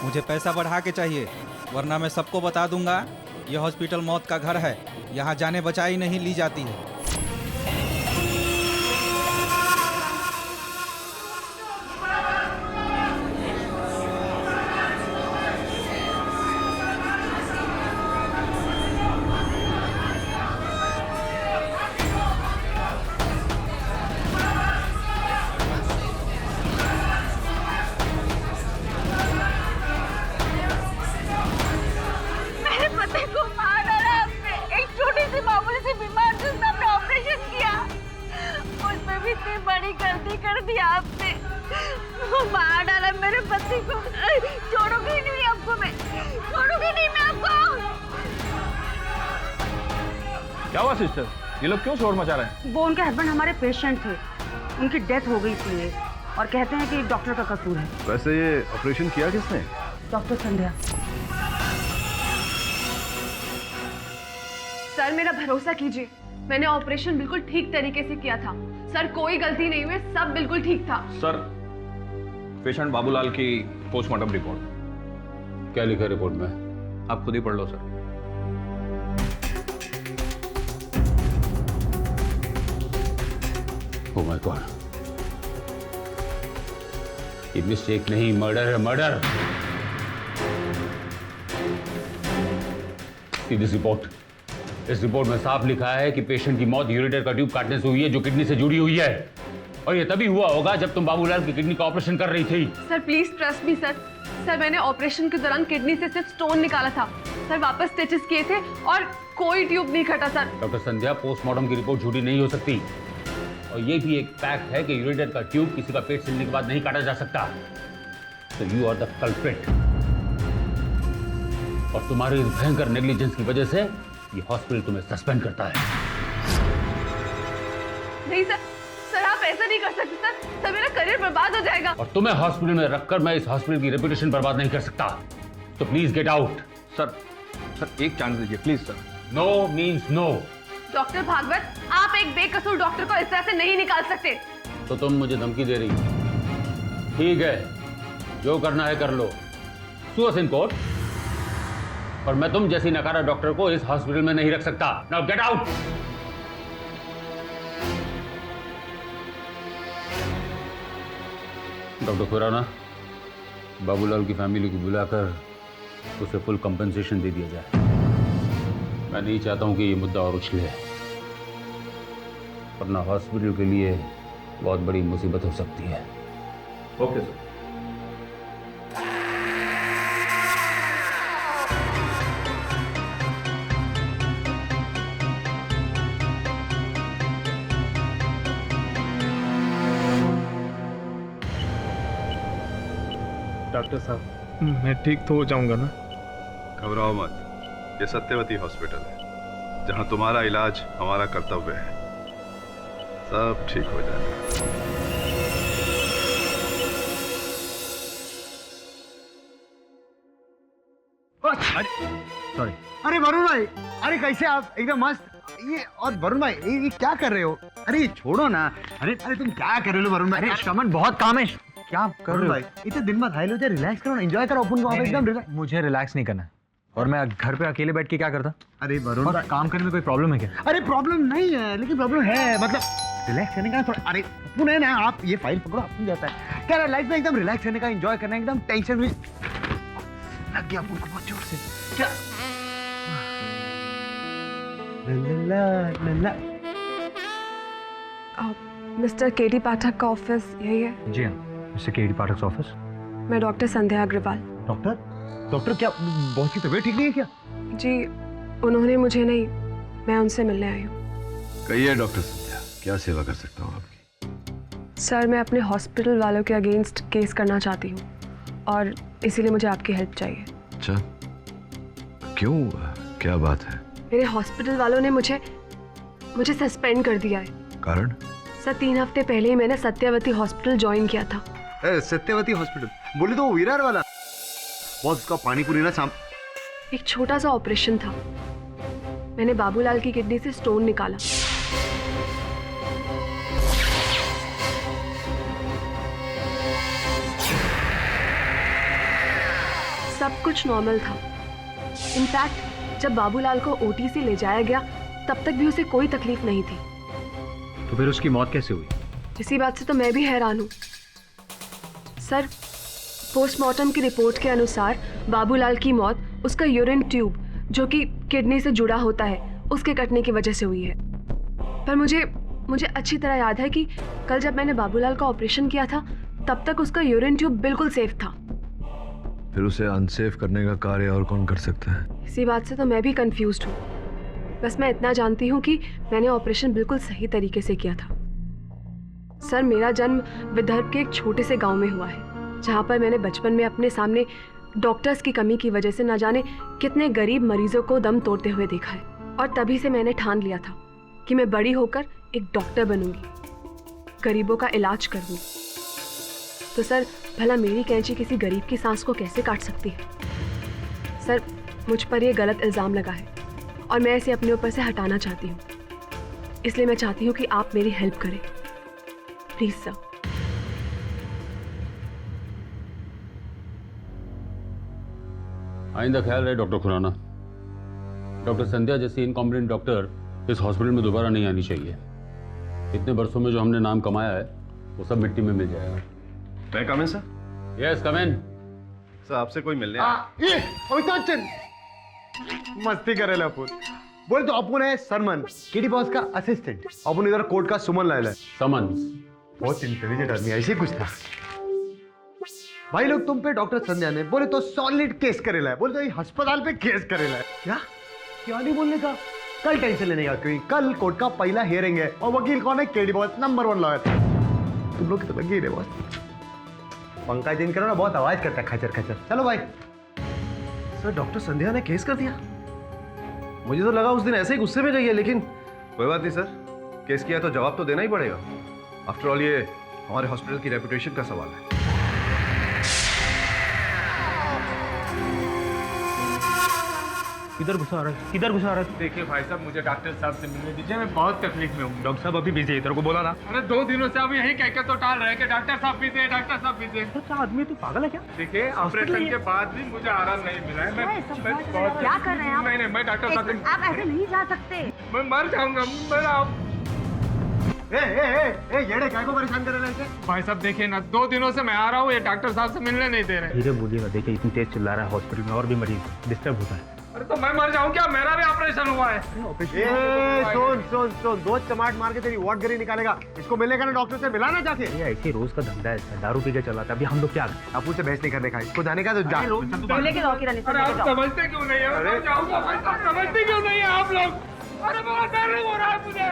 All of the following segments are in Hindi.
मुझे पैसा बढ़ा के चाहिए, वरना मैं सबको बता दूंगा यह हॉस्पिटल मौत का घर है, यहाँ जाने बचाई नहीं ली जाती है। क्या हुआ सिस्टर, ये लोग क्यों शोर मचा रहे हैं? वो उनके हस्बैंड हमारे पेशेंट थे, उनकी डेथ हो गई इसलिए, और कहते हैं कि डॉक्टर का कसूर है। वैसे ये ऑपरेशन किया किसने? डॉक्टर संध्या। सर मेरा भरोसा कीजिए, मैंने ऑपरेशन बिल्कुल ठीक तरीके से किया था सर, कोई गलती नहीं हुई, सब बिल्कुल ठीक था। सर, पेशेंट बाबूलाल की पोस्टमार्टम रिपोर्ट। क्या लिखा रिपोर्ट में? आप खुद ही पढ़ लो सर। ओह माय गॉड, ये मिस्टेक नहीं, मर्डर है, मर्डर। दिस रिपोर्ट, इस रिपोर्ट में साफ लिखा है कि पेशेंट की मौत यूरेटर का ट्यूब काटने से हुई है, जो किडनी से जुड़ी हुई है, और ये तभी हुआ होगा जब तुम बाबूलाल की किडनी का ऑपरेशन कर रही थी। Sir please trust me sir, sir मैंने ऑपरेशन के दौरान किडनी से सिर्फ स्टोन निकाला था सर, वापस स्टिचेस किए थे और कोई ट्यूब नहीं कटा सर। डॉक्टर संध्या, पोस्टमार्टम की रिपोर्ट झूठी नहीं हो सकती, और ये भी एक फैक्ट है कि यूरेटर का ट्यूब किसी का पेट सिलने के बाद नहीं काटा जा सकता। So you are the culprit, और तुम्हारी इस भयंकर नेग्लिजेंस की वजह से ये हॉस्पिटल तुम्हें सस्पेंड करता है। नहीं सर, सर आप ऐसा नहीं कर सकते सर, सर मेरा करियर बर्बाद हो जाएगा। और तुम्हें हॉस्पिटल में रखकर मैं इस हॉस्पिटल की रेपुटेशन बर्बाद नहीं कर सकता, तो please get out. Sir, sir एक चांस दीजिए please sir. No means no. Doctor Bhagwat, आप एक बेकसूर डॉक्टर को इस तरह से नहीं निकाल सकते। तो तुम मुझे धमकी दे रही हो? ठीक है, जो करना है कर लो, सू अस इन कोर्ट, पर मैं तुम जैसी नकारा डॉक्टर को इस हॉस्पिटल में नहीं रख सकता। Now get out. Doctor Khurana, Babulal की फैमिली को बुलाकर उसे फुल कंपनसेशन दे दिया जाए। मैं नहीं चाहता हूं कि ये मुद्दा और उछले, वरना हॉस्पिटल के लिए बहुत बड़ी मुसीबत हो सकती है। Okay sir. डॉक्टर साहब, मैं ठीक तो हो जाऊंगा ना? घबराओ मत, ये सत्यवती हॉस्पिटल है, जहां तुम्हारा इलाज हमारा कर्तव्य है। सब ठीक हो जाएगा। सॉरी। अरे वरुण भाई, अरे कैसे आप? एकदम मस्त। ये और वरुण भाई, ये क्या कर रहे हो? अरे ये छोड़ो ना। अरे तुम क्या कर रहे हो वरुण भाई? अरे श्रमन, बहुत काम है। क्या कर रहे हो? इतने दिन बाद हाई लो, रिलैक्स करो ना, एंजॉय करो अपन को। आप एकदम रिलैक्स। मुझे रिलैक्स नहीं करना है, और मैं घर पे अकेले बैठ के क्या करता? अरे वरुण भाई, काम करने में कोई प्रॉब्लम है क्या? अरे प्रॉब्लम नहीं है, लेकिन प्रॉब्लम है, मतलब रिलैक्स करने का थोड़ा। अरे अपन है ना, आप ये फाइल पकड़ो, अपन जाता है क्या लाइफ में एकदम रिलैक्स करने का, एंजॉय करना, एकदम टेंशन फ्री। लग गया अपन को बहुत जोर से। क्या मिस्टर केडी पाठक का ऑफिस यही है? जी हाँ, मिस्टर केडी पाठक ऑफिस। मैं डॉक्टर संध्या अग्रवाल। डॉक्टर? डॉक्टर क्या बहुत की तबीयत ठीक नहीं है क्या? जी, उन्होंने मुझे नहीं, मैं उनसे मिलने आई हूँ। कहिए डॉक्टर संध्या, क्या सेवा कर सकता हूँ आपकी? सर मैं अपने हॉस्पिटल वालों के अगेंस्ट केस करना चाहती हूँ और इसीलिए मुझे आपकी हेल्प चाहिए। अच्छा, क्यों? क्या बात है? मेरे हॉस्पिटल वालों ने मुझे सस्पेंड कर दिया है। कारण? सर 3 हफ्ते पहले ही मैंने सत्यवती हॉस्पिटल ज्वाइन किया था। सत्यवती हॉस्पिटल बोले तो वो विरार वाला बॉस, उसका पानी पूरी ना शाम। एक छोटा सा ऑपरेशन था, मैंने बाबूलाल की किडनी से स्टोन निकाला। सब कुछ नॉर्मल था। इनफैक्ट जब बाबूलाल को ओटी से ले जाया गया तब तक भी उसे कोई तकलीफ नहीं थी। तो फिर उसकी मौत कैसे हुई? इसी बात से तो मैं भी हैरान हूँ सर। पोस्टमार्टम की रिपोर्ट के अनुसार बाबूलाल की मौत उसका यूरिन ट्यूब जो कि किडनी से जुड़ा होता है उसके कटने की वजह से हुई है। पर मुझे अच्छी तरह याद है कि कल जब मैंने बाबूलाल का ऑपरेशन किया था तब तक उसका यूरिन ट्यूब बिल्कुल सेफ था। फिर उसे अनसेफ करने का कार्य और कौन कर सकता है? इसी बात से तो मैं भी कंफ्यूज्ड हूँ। बस मैं इतना जानती हूँ कि मैंने ऑपरेशन बिल्कुल सही तरीके से किया था। सर मेरा जन्म विदर्भ के एक छोटे से गांव में हुआ है जहाँ पर मैंने बचपन में अपने सामने डॉक्टर्स की कमी की वजह से न जाने कितने गरीब मरीजों को दम तोड़ते हुए देखा है। और तभी से मैंने ठान लिया था कि मैं बड़ी होकर एक डॉक्टर बनूंगी, गरीबों का इलाज करूंगी। तो सर भला मेरी कैंची किसी गरीब की सांस को कैसे काट सकती है? सर मुझ पर यह गलत इल्ज़ाम लगा है और मैं इसे अपने ऊपर से हटाना चाहती हूँ। इसलिए मैं चाहती हूँ कि आप मेरी हेल्प करें प्लीज सर। आइंदा ख्याल रहे डॉक्टर खुराना, डॉक्टर संध्या जैसी इनकॉम्पिटेंट डॉक्टर इस हॉस्पिटल में दोबारा नहीं आनी चाहिए। इतने वर्षों में जो हमने नाम कमाया है वो सब मिट्टी में मिल जाएगा। मैं कम इन सर? यस कम इन। सर आपसे कोई मिलने ये अमिताभ मस्ती करे ला अपुन। बोले तो अपुन है सरमन, केडी बॉस का असिस्टेंट। अपुन इधर कोर्ट का सुमन लायला है। समन्स। बहुत इंटेलिजेंट आदमी, ऐसे कुछ था। भाई लोग तुम पे डॉक्टर संध्या ने बोले तो सॉलिड केस करेला है, बोले तो ये अस्पताल पे केस करेला है। क्या नहीं बोलने का? कल टेंशन लेने का, क्योंकि कल कोर्ट का पहला हियरिंग है और वकील कौन है? KD boss, number 1 lawyer. तुम लोग तो लगे ही रहे बॉस। पंकज दिन करो ना, बहुत आवाज करता है खचर खचर। चलो भाई। सर डॉक्टर संध्या ने केस कर दिया? मुझे तो लगा उस दिन ऐसे ही गुस्से में गई है, लेकिन कोई बात नहीं सर, केस किया तो जवाब तो देना ही पड़ेगा। आफ्टर ऑल ये हमारे हॉस्पिटल की रेपुटेशन का सवाल है। किधर घुसा रहा है? किधर घुसा रहा है? देखिए भाई साहब, मुझे डॉक्टर साहब से मिलने दीजिए, मैं बहुत तकलीफ में हूँ। डॉक्टर साहब अभी बिजी है, तेरे को बोला था। अरे 2 दिनों से आप यही कहकर तो टाल रहे कि डॉक्टर साहब बिजी है, डॉक्टर साहब बिजी है। क्या आदमी तू पागल है क्या? देखिए ऑपरेशन के बाद भी मुझे आराम नहीं मिला है। मैं बहुत क्या कर रहे हैं आप? नहीं, मैं डॉक्टर साहब से आप ऐसे नहीं जा सकते। मैं मर जाऊंगा। येड़े काय को परेशान कर रहे हैं? भाई साहब देखिए ना, 2 दिनों से मैं आ रहा हूँ, ये डॉक्टर साहब से मिलने नहीं दे रहे। धीरे बोलिएगा, देखिए इतनी तेज चिल्ला रहा है, हॉस्पिटल में और भी मरीज डिस्टर्ब होता है। अरे तो मैं मर जाऊँ क्या? मेरा भी ऑपरेशन हुआ है। सुन, 2 चमाट मार के तेरी वॉट गरी निकालेगा। इसको मिलने का ना डॉक्टर से मिला ना जाके। ये ऐसे रोज का धंधा है इसका, दारू पी के चलाता। अभी हम लोग क्या करें? आप उससे बहस नहीं करने का, इसको जाने का तो जा। लेके जाओ किरण, अरे आप समझते क्यों नहीं है? मैं जाऊंगा भाई साहब, समझते क्यों नहीं है आप लोग? अरे बहुत डर हो रहा है मुझे।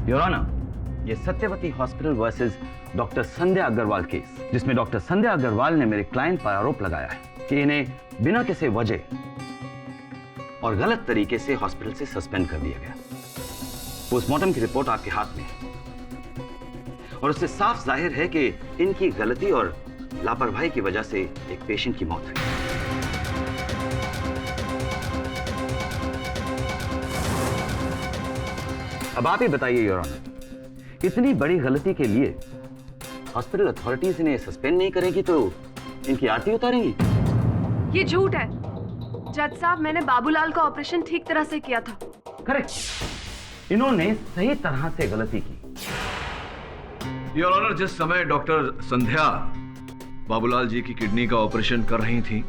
योर ऑनर, ये सत्यवती हॉस्पिटल वर्सेस डॉक्टर संध्या अग्रवाल केस, जिसमें डॉक्टर संध्या अग्रवाल ने मेरे क्लाइंट पर आरोप लगाया है कि इन्हें बिना किसी वजह और गलत तरीके से हॉस्पिटल से सस्पेंड कर दिया गया। पोस्टमार्टम की रिपोर्ट आपके हाथ में है और उससे साफ जाहिर है कि इनकी गलती और लापरवाही की वजह से एक पेशेंट की मौत हुई। अब आप ही बताइए योर ऑनर, इतनी बड़ी गलती के लिए हॉस्पिटल अथॉरिटीज इन्हें सस्पेंड नहीं करेगी तो इनकी आरती उतारेंगी। ये झूठ है जज साहब, मैंने बाबूलाल का ऑपरेशन ठीक तरह से किया था। करेक्ट, इन्होंने सही तरह से गलती की। योर ऑनर, जिस समय डॉक्टर संध्या बाबूलाल जी की किडनी का ऑपरेशन कर रही थी,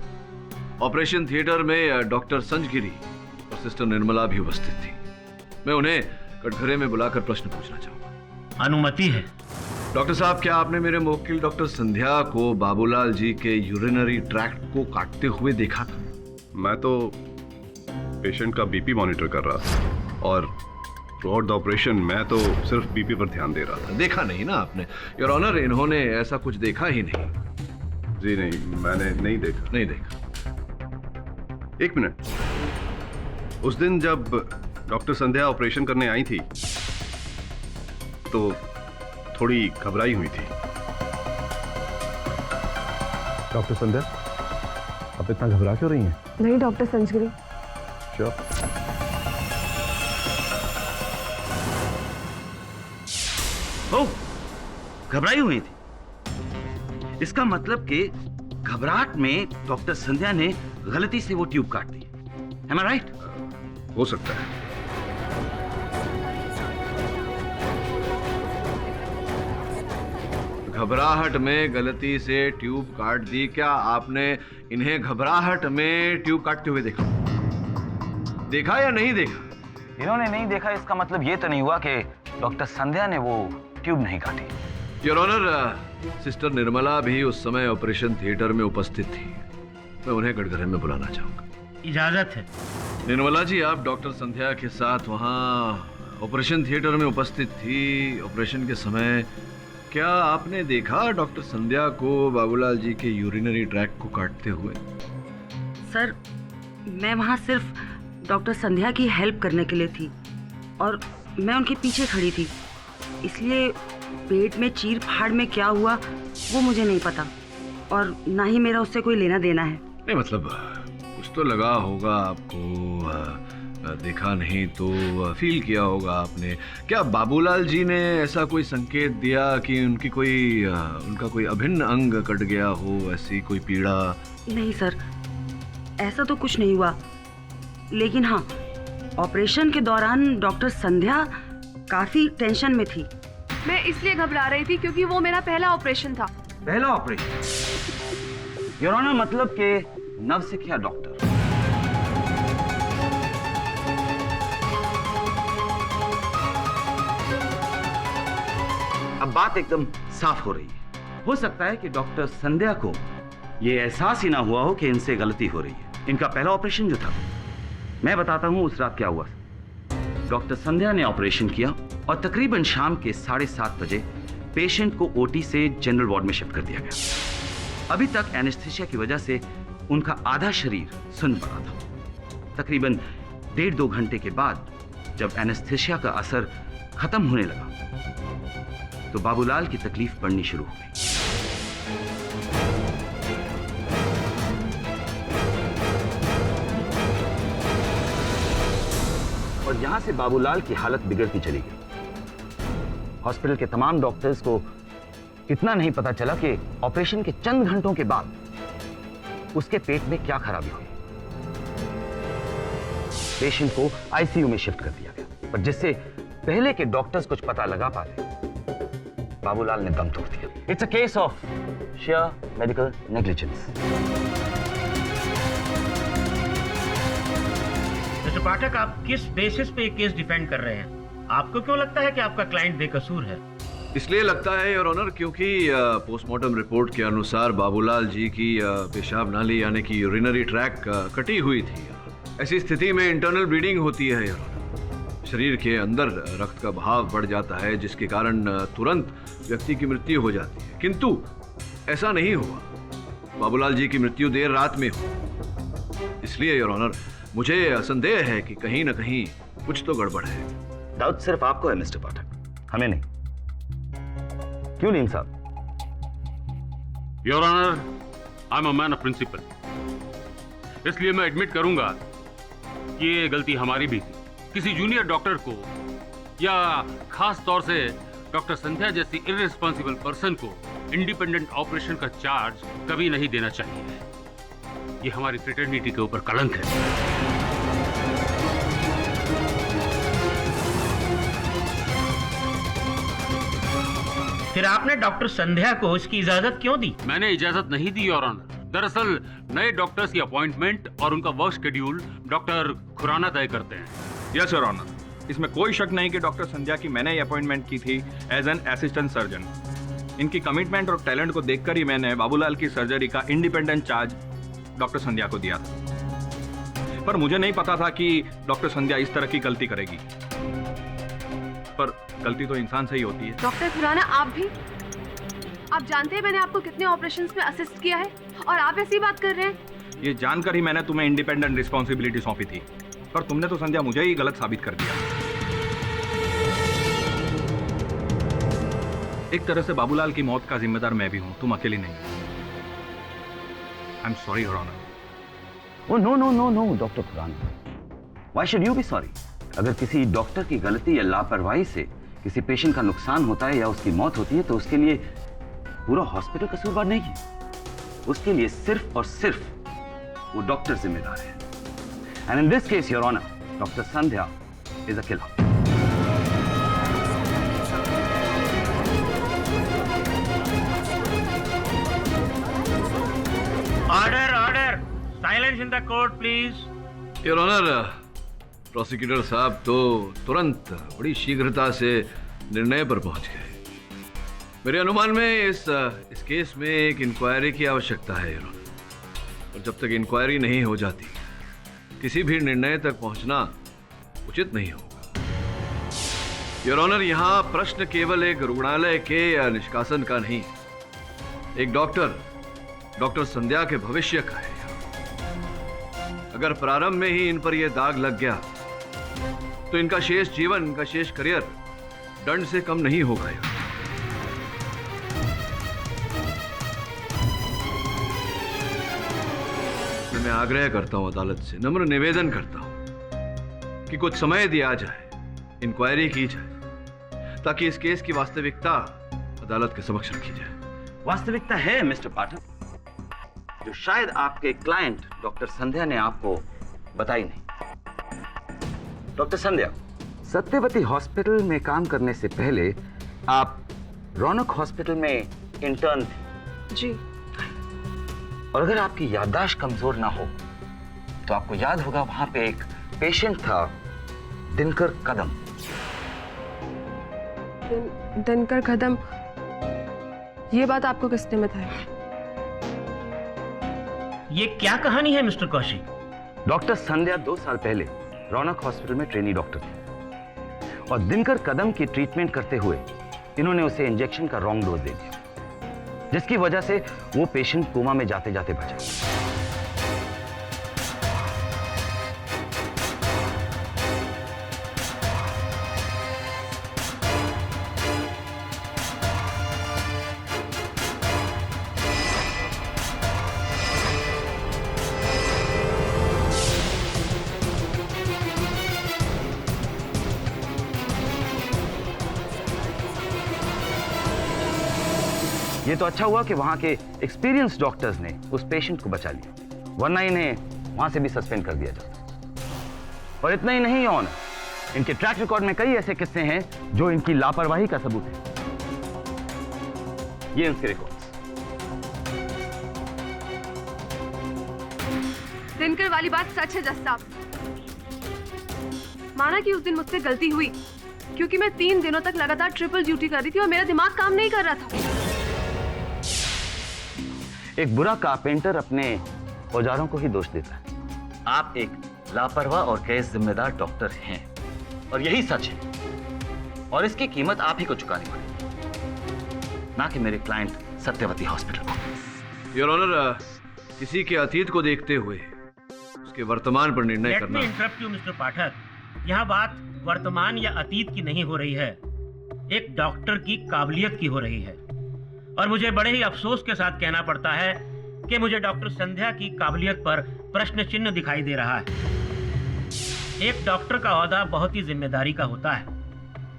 ऑपरेशन थिएटर में डॉक्टर संजगिरी और सिस्टर निर्मला भी उपस्थित थी। मैं उन्हें कटघरे में बुलाकर प्रश्न पूछना चाहूंगा। अनुमति है। डॉक्टर साहब, क्या आपने मेरे मुवक्किल डॉक्टर संध्या को बाबूलाल जी के यूरिनरी ट्रैक्ट को काटते हुए देखा था? मैं तो पेशेंट का बीपी मॉनिटर कर रहा था और थ्रू आउट द ऑपरेशन मैं तो सिर्फ बीपी पर ध्यान दे रहा था। देखा नहीं ना आपने? योर ऑनर, इन्होंने ऐसा कुछ देखा ही नहीं। जी नहीं, मैंने नहीं देखा। नहीं देखा। एक मिनट, उस दिन जब डॉक्टर संध्या ऑपरेशन करने आई थी तो थोड़ी घबराई हुई थी। डॉक्टर संध्या, आप इतना घबरा क्यों रही हैं? नहीं डॉक्टर संजगिरी। श्योर? ओ, घबराई हुई थी। इसका मतलब कि घबराहट में डॉक्टर संध्या ने गलती से वो ट्यूब काट दी। Am I right? हो सकता है। घबराहट में गलती से ट्यूब काट दी। क्या आपने इन्हें घबराहट में ट्यूब काटते हुए देखा? देखा या नहीं देखा? इन्होंने नहीं देखा, इसका मतलब ये तो नहीं हुआ कि डॉक्टर संध्या ने वो ट्यूब नहीं काटी। योर ऑनर, सिस्टर निर्मला भी उस समय ऑपरेशन थिएटर में उपस्थित थी। मैं उन्हें कटघरे में बुलाना चाहूंगा। इजाजत है। निर्मला जी, आप डॉक्टर संध्या के साथ वहाँ ऑपरेशन थिएटर में उपस्थित थी। ऑपरेशन के समय क्या आपने देखा डॉक्टर संध्या को बाबूलाल जी के यूरिनरी ट्रैक्ट को काटते हुए? सर, मैं वहाँ सिर्फ डॉक्टर संध्या की हेल्प करने के लिए थी और मैं उनके पीछे खड़ी थी, इसलिए पेट में चीर फाड़ में क्या हुआ वो मुझे नहीं पता और ना ही मेरा उससे कोई लेना देना है। नहीं, मतलब कुछ तो लगा होगा आपको, देखा नहीं तो फील किया होगा आपने। क्या बाबूलाल जी ने ऐसा कोई संकेत दिया कि उनका कोई अभिन्न अंग कट गया हो, ऐसी कोई पीड़ा? नहीं सर, ऐसा तो कुछ नहीं हुआ, लेकिन हाँ, ऑपरेशन के दौरान डॉक्टर संध्या काफी टेंशन में थी। मैं इसलिए घबरा रही थी क्योंकि वो मेरा पहला ऑपरेशन था। पहला ऑपरेशन? योर ऑनर, मतलब के नवसिखिया डॉक्टर। अब बात एकदम साफ हो रही है। हो सकता है कि डॉक्टर संध्या को यह एहसास ही ना हुआ हो कि इनसे गलती हो रही है। इनका पहला ऑपरेशन जो था, मैं बताता हूं उस रात क्या हुआ। डॉक्टर संध्या ने ऑपरेशन किया और तकरीबन शाम के 7:30 बजे पेशेंट को ओटी से जनरल वार्ड में शिफ्ट कर दिया गया। अभी तक एनेस्थीसिया की वजह से उनका आधा शरीर सुन्न पड़ा था। तकरीबन 1.5-2 घंटे के बाद जब एनेस्थीसिया का असर खत्म होने लगा तो बाबूलाल की तकलीफ बढ़नी शुरू हो गई। और यहां से बाबूलाल की हालत बिगड़ती चली गई। हॉस्पिटल के तमाम डॉक्टर्स को इतना नहीं पता चला कि ऑपरेशन के चंद घंटों के बाद उसके पेट में क्या खराबी हुई। पेशेंट को आईसीयू में शिफ्ट कर दिया गया, पर जिससे पहले के डॉक्टर्स कुछ पता लगा पा रहे, बाबूलाल ने दम तोड़ दिया। It's a case of sheer medical negligence. Mister Pathak, आप किस बेसिस पे केस डिफेंड कर रहे हैं? आपको क्यों लगता है कि आपका क्लाइंट बेकसूर है? इसलिए लगता है योर ऑनर क्योंकि पोस्टमार्टम रिपोर्ट के अनुसार बाबूलाल जी की पेशाब नाली यानी कि यूरिनरी ट्रैक कटी हुई थी। ऐसी स्थिति में इंटरनल ब्लीडिंग होती है योर ऑनर। शरीर के अंदर रक्त का बहाव बढ़ जाता है जिसके कारण तुरंत व्यक्ति की मृत्यु हो जाती है, किंतु ऐसा नहीं हुआ। बाबूलाल जी की मृत्यु देर रात में हुई। इसलिए योर ऑनर मुझे संदेह है कि कहीं ना कहीं कुछ तो गड़बड़ है। डाउट सिर्फ आपको है मिस्टर पाठक, हमें नहीं। क्यों नीम साहब? Your honour, I am a man of principle, इसलिए मैं एडमिट करूंगा कि ये गलती हमारी भी थी। किसी जूनियर डॉक्टर को या खास तौर से डॉक्टर संध्या जैसी इररिस्पॉन्सिबल पर्सन को इंडिपेंडेंट ऑपरेशन का चार्ज कभी नहीं देना चाहिए। ये हमारी फ्रेटर्निटी के ऊपर कलंक है। फिर आपने डॉक्टर संध्या को इसकी इजाजत क्यों दी? मैंने इजाजत नहीं दी योर ऑनर। दरअसल नए डॉक्टर्स की अपॉइंटमेंट और उनका वर्क शेड्यूल डॉक्टर खुराना तय करते हैं। यस योर ऑनर, इसमें कोई शक नहीं कि डॉक्टर संध्या की मैंने ये अपॉइंटमेंट की थी एज एन असिस्टेंट सर्जन। इनकी कमिटमेंट और टैलेंट को देखकर ही मैंने बाबूलाल की सर्जरी का इंडिपेंडेंट चार्ज डॉक्टर संध्या को दिया था। पर मुझे नहीं पता था कि डॉक्टर संध्या इस तरह की गलती करेगी। पर गलती तो इंसान से ही होती है। डॉक्टर खुराना, आप जानते हैं मैंने आपको कितने ऑपरेशंस में असिस्ट किया है और आप ऐसी बात कर रहे हैं। ये जानकर ही मैंने तुम्हें इंडिपेंडेंट रिस्पॉन्सिबिलिटी सौंपी थी, पर तुमने तो संध्या मुझे ही गलत साबित कर दिया। एक तरह से बाबूलाल की मौत का जिम्मेदार मैं भी हूं, तुम अकेली नहीं। I am sorry your honour. Oh no no no no doctor Khurana, why should you be sorry? अगर किसी डॉक्टर की गलती या लापरवाही से किसी पेशेंट का नुकसान होता है या उसकी मौत होती है तो उसके लिए पूरा हॉस्पिटल कसूरवार नहीं है। उसके लिए सिर्फ और सिर्फ वो डॉक्टर जिम्मेदार है। And in this case your honour, doctor Sandhya is a killer. Order order, silence in the court please. Your honour, prosecutor साहब तो तुरंत बड़ी शीघ्रता से निर्णय पर पहुंच गए। मेरे अनुमान में इस केस में एक इंक्वायरी की आवश्यकता है योर ऑनर, और जब तक इंक्वायरी नहीं हो जाती किसी भी निर्णय तक पहुंचना उचित नहीं होगा। योर ऑनर, यहाँ प्रश्न केवल एक रुग्णालय के निष्कासन का नहीं, एक डॉक्टर संध्या के भविष्य का है। अगर प्रारंभ में ही इन पर यह दाग लग गया तो इनका शेष जीवन, इनका शेष करियर दंड से कम नहीं होगा। मैं आग्रह करता हूं अदालत से, नम्र निवेदन करता हूं कि कुछ समय दिया जाए, इंक्वायरी की जाए, ताकि इस केस की वास्तविकता अदालत के समक्ष रखी जाए। वास्तविकता है मिस्टर पाठक, जो शायद आपके क्लाइंट डॉक्टर संध्या ने आपको बताई नहीं। डॉक्टर संध्या, सत्यवती हॉस्पिटल में काम करने से पहले आप रौनक हॉस्पिटल में इंटर्न थे। जी। और अगर आपकी याददाश्त कमजोर ना हो तो आपको याद होगा वहां पे एक पेशेंट था, दिनकर कदम। दिनकर कदम, ये बात आपको किसने बताई? ये क्या कहानी है मिस्टर कौशिक? डॉक्टर संध्या 2 साल पहले रौनक हॉस्पिटल में ट्रेनी डॉक्टर थे और दिनकर कदम की ट्रीटमेंट करते हुए इन्होंने उसे इंजेक्शन का रॉन्ग डोज दे दिया, जिसकी वजह से वो पेशेंट कोमा में जाते जाते बचा। ये तो अच्छा हुआ कि वहां के एक्सपीरियंस डॉक्टर्स ने उस पेशेंट को बचा लिया, वरना इन्हें वहां से भी सस्पेंड कर दिया जाता। और इतना ही नहीं ऑन, इनके ट्रैक रिकॉर्ड में कई ऐसे किस्से हैं जो इनकी लापरवाही का सबूत है। ये इनके रिकॉर्ड्स। दिनकर वाली बात सच है जज साहब। माना कि उस दिन मुझसे गलती हुई, क्योंकि मैं 3 दिनों तक लगातार ट्रिपल ड्यूटी कर रही थी और मेरा दिमाग काम नहीं कर रहा था। एक बुरा कारपेंटर अपने औजारों को ही दोष देता है। आप एक लापरवाह और गैर जिम्मेदार डॉक्टर हैं और यही सच है, और इसकी कीमत आप ही को चुकानी पड़ेगी, ना कि मेरे क्लाइंट सत्यवती हॉस्पिटल को। योर ऑनर, किसी के अतीत को देखते हुए उसके वर्तमान पर निर्णय करना। इंटरप्ट यू मिस्टर पाठक, यहाँ बात वर्तमान या अतीत की नहीं हो रही है, एक डॉक्टर की काबिलियत की हो रही है। और मुझे बड़े ही अफसोस के साथ कहना पड़ता है कि मुझे डॉक्टर संध्या की काबिलियत पर प्रश्न चिन्ह दिखाई दे रहा है। एक डॉक्टर का ओहदा बहुत ही जिम्मेदारी का होता है,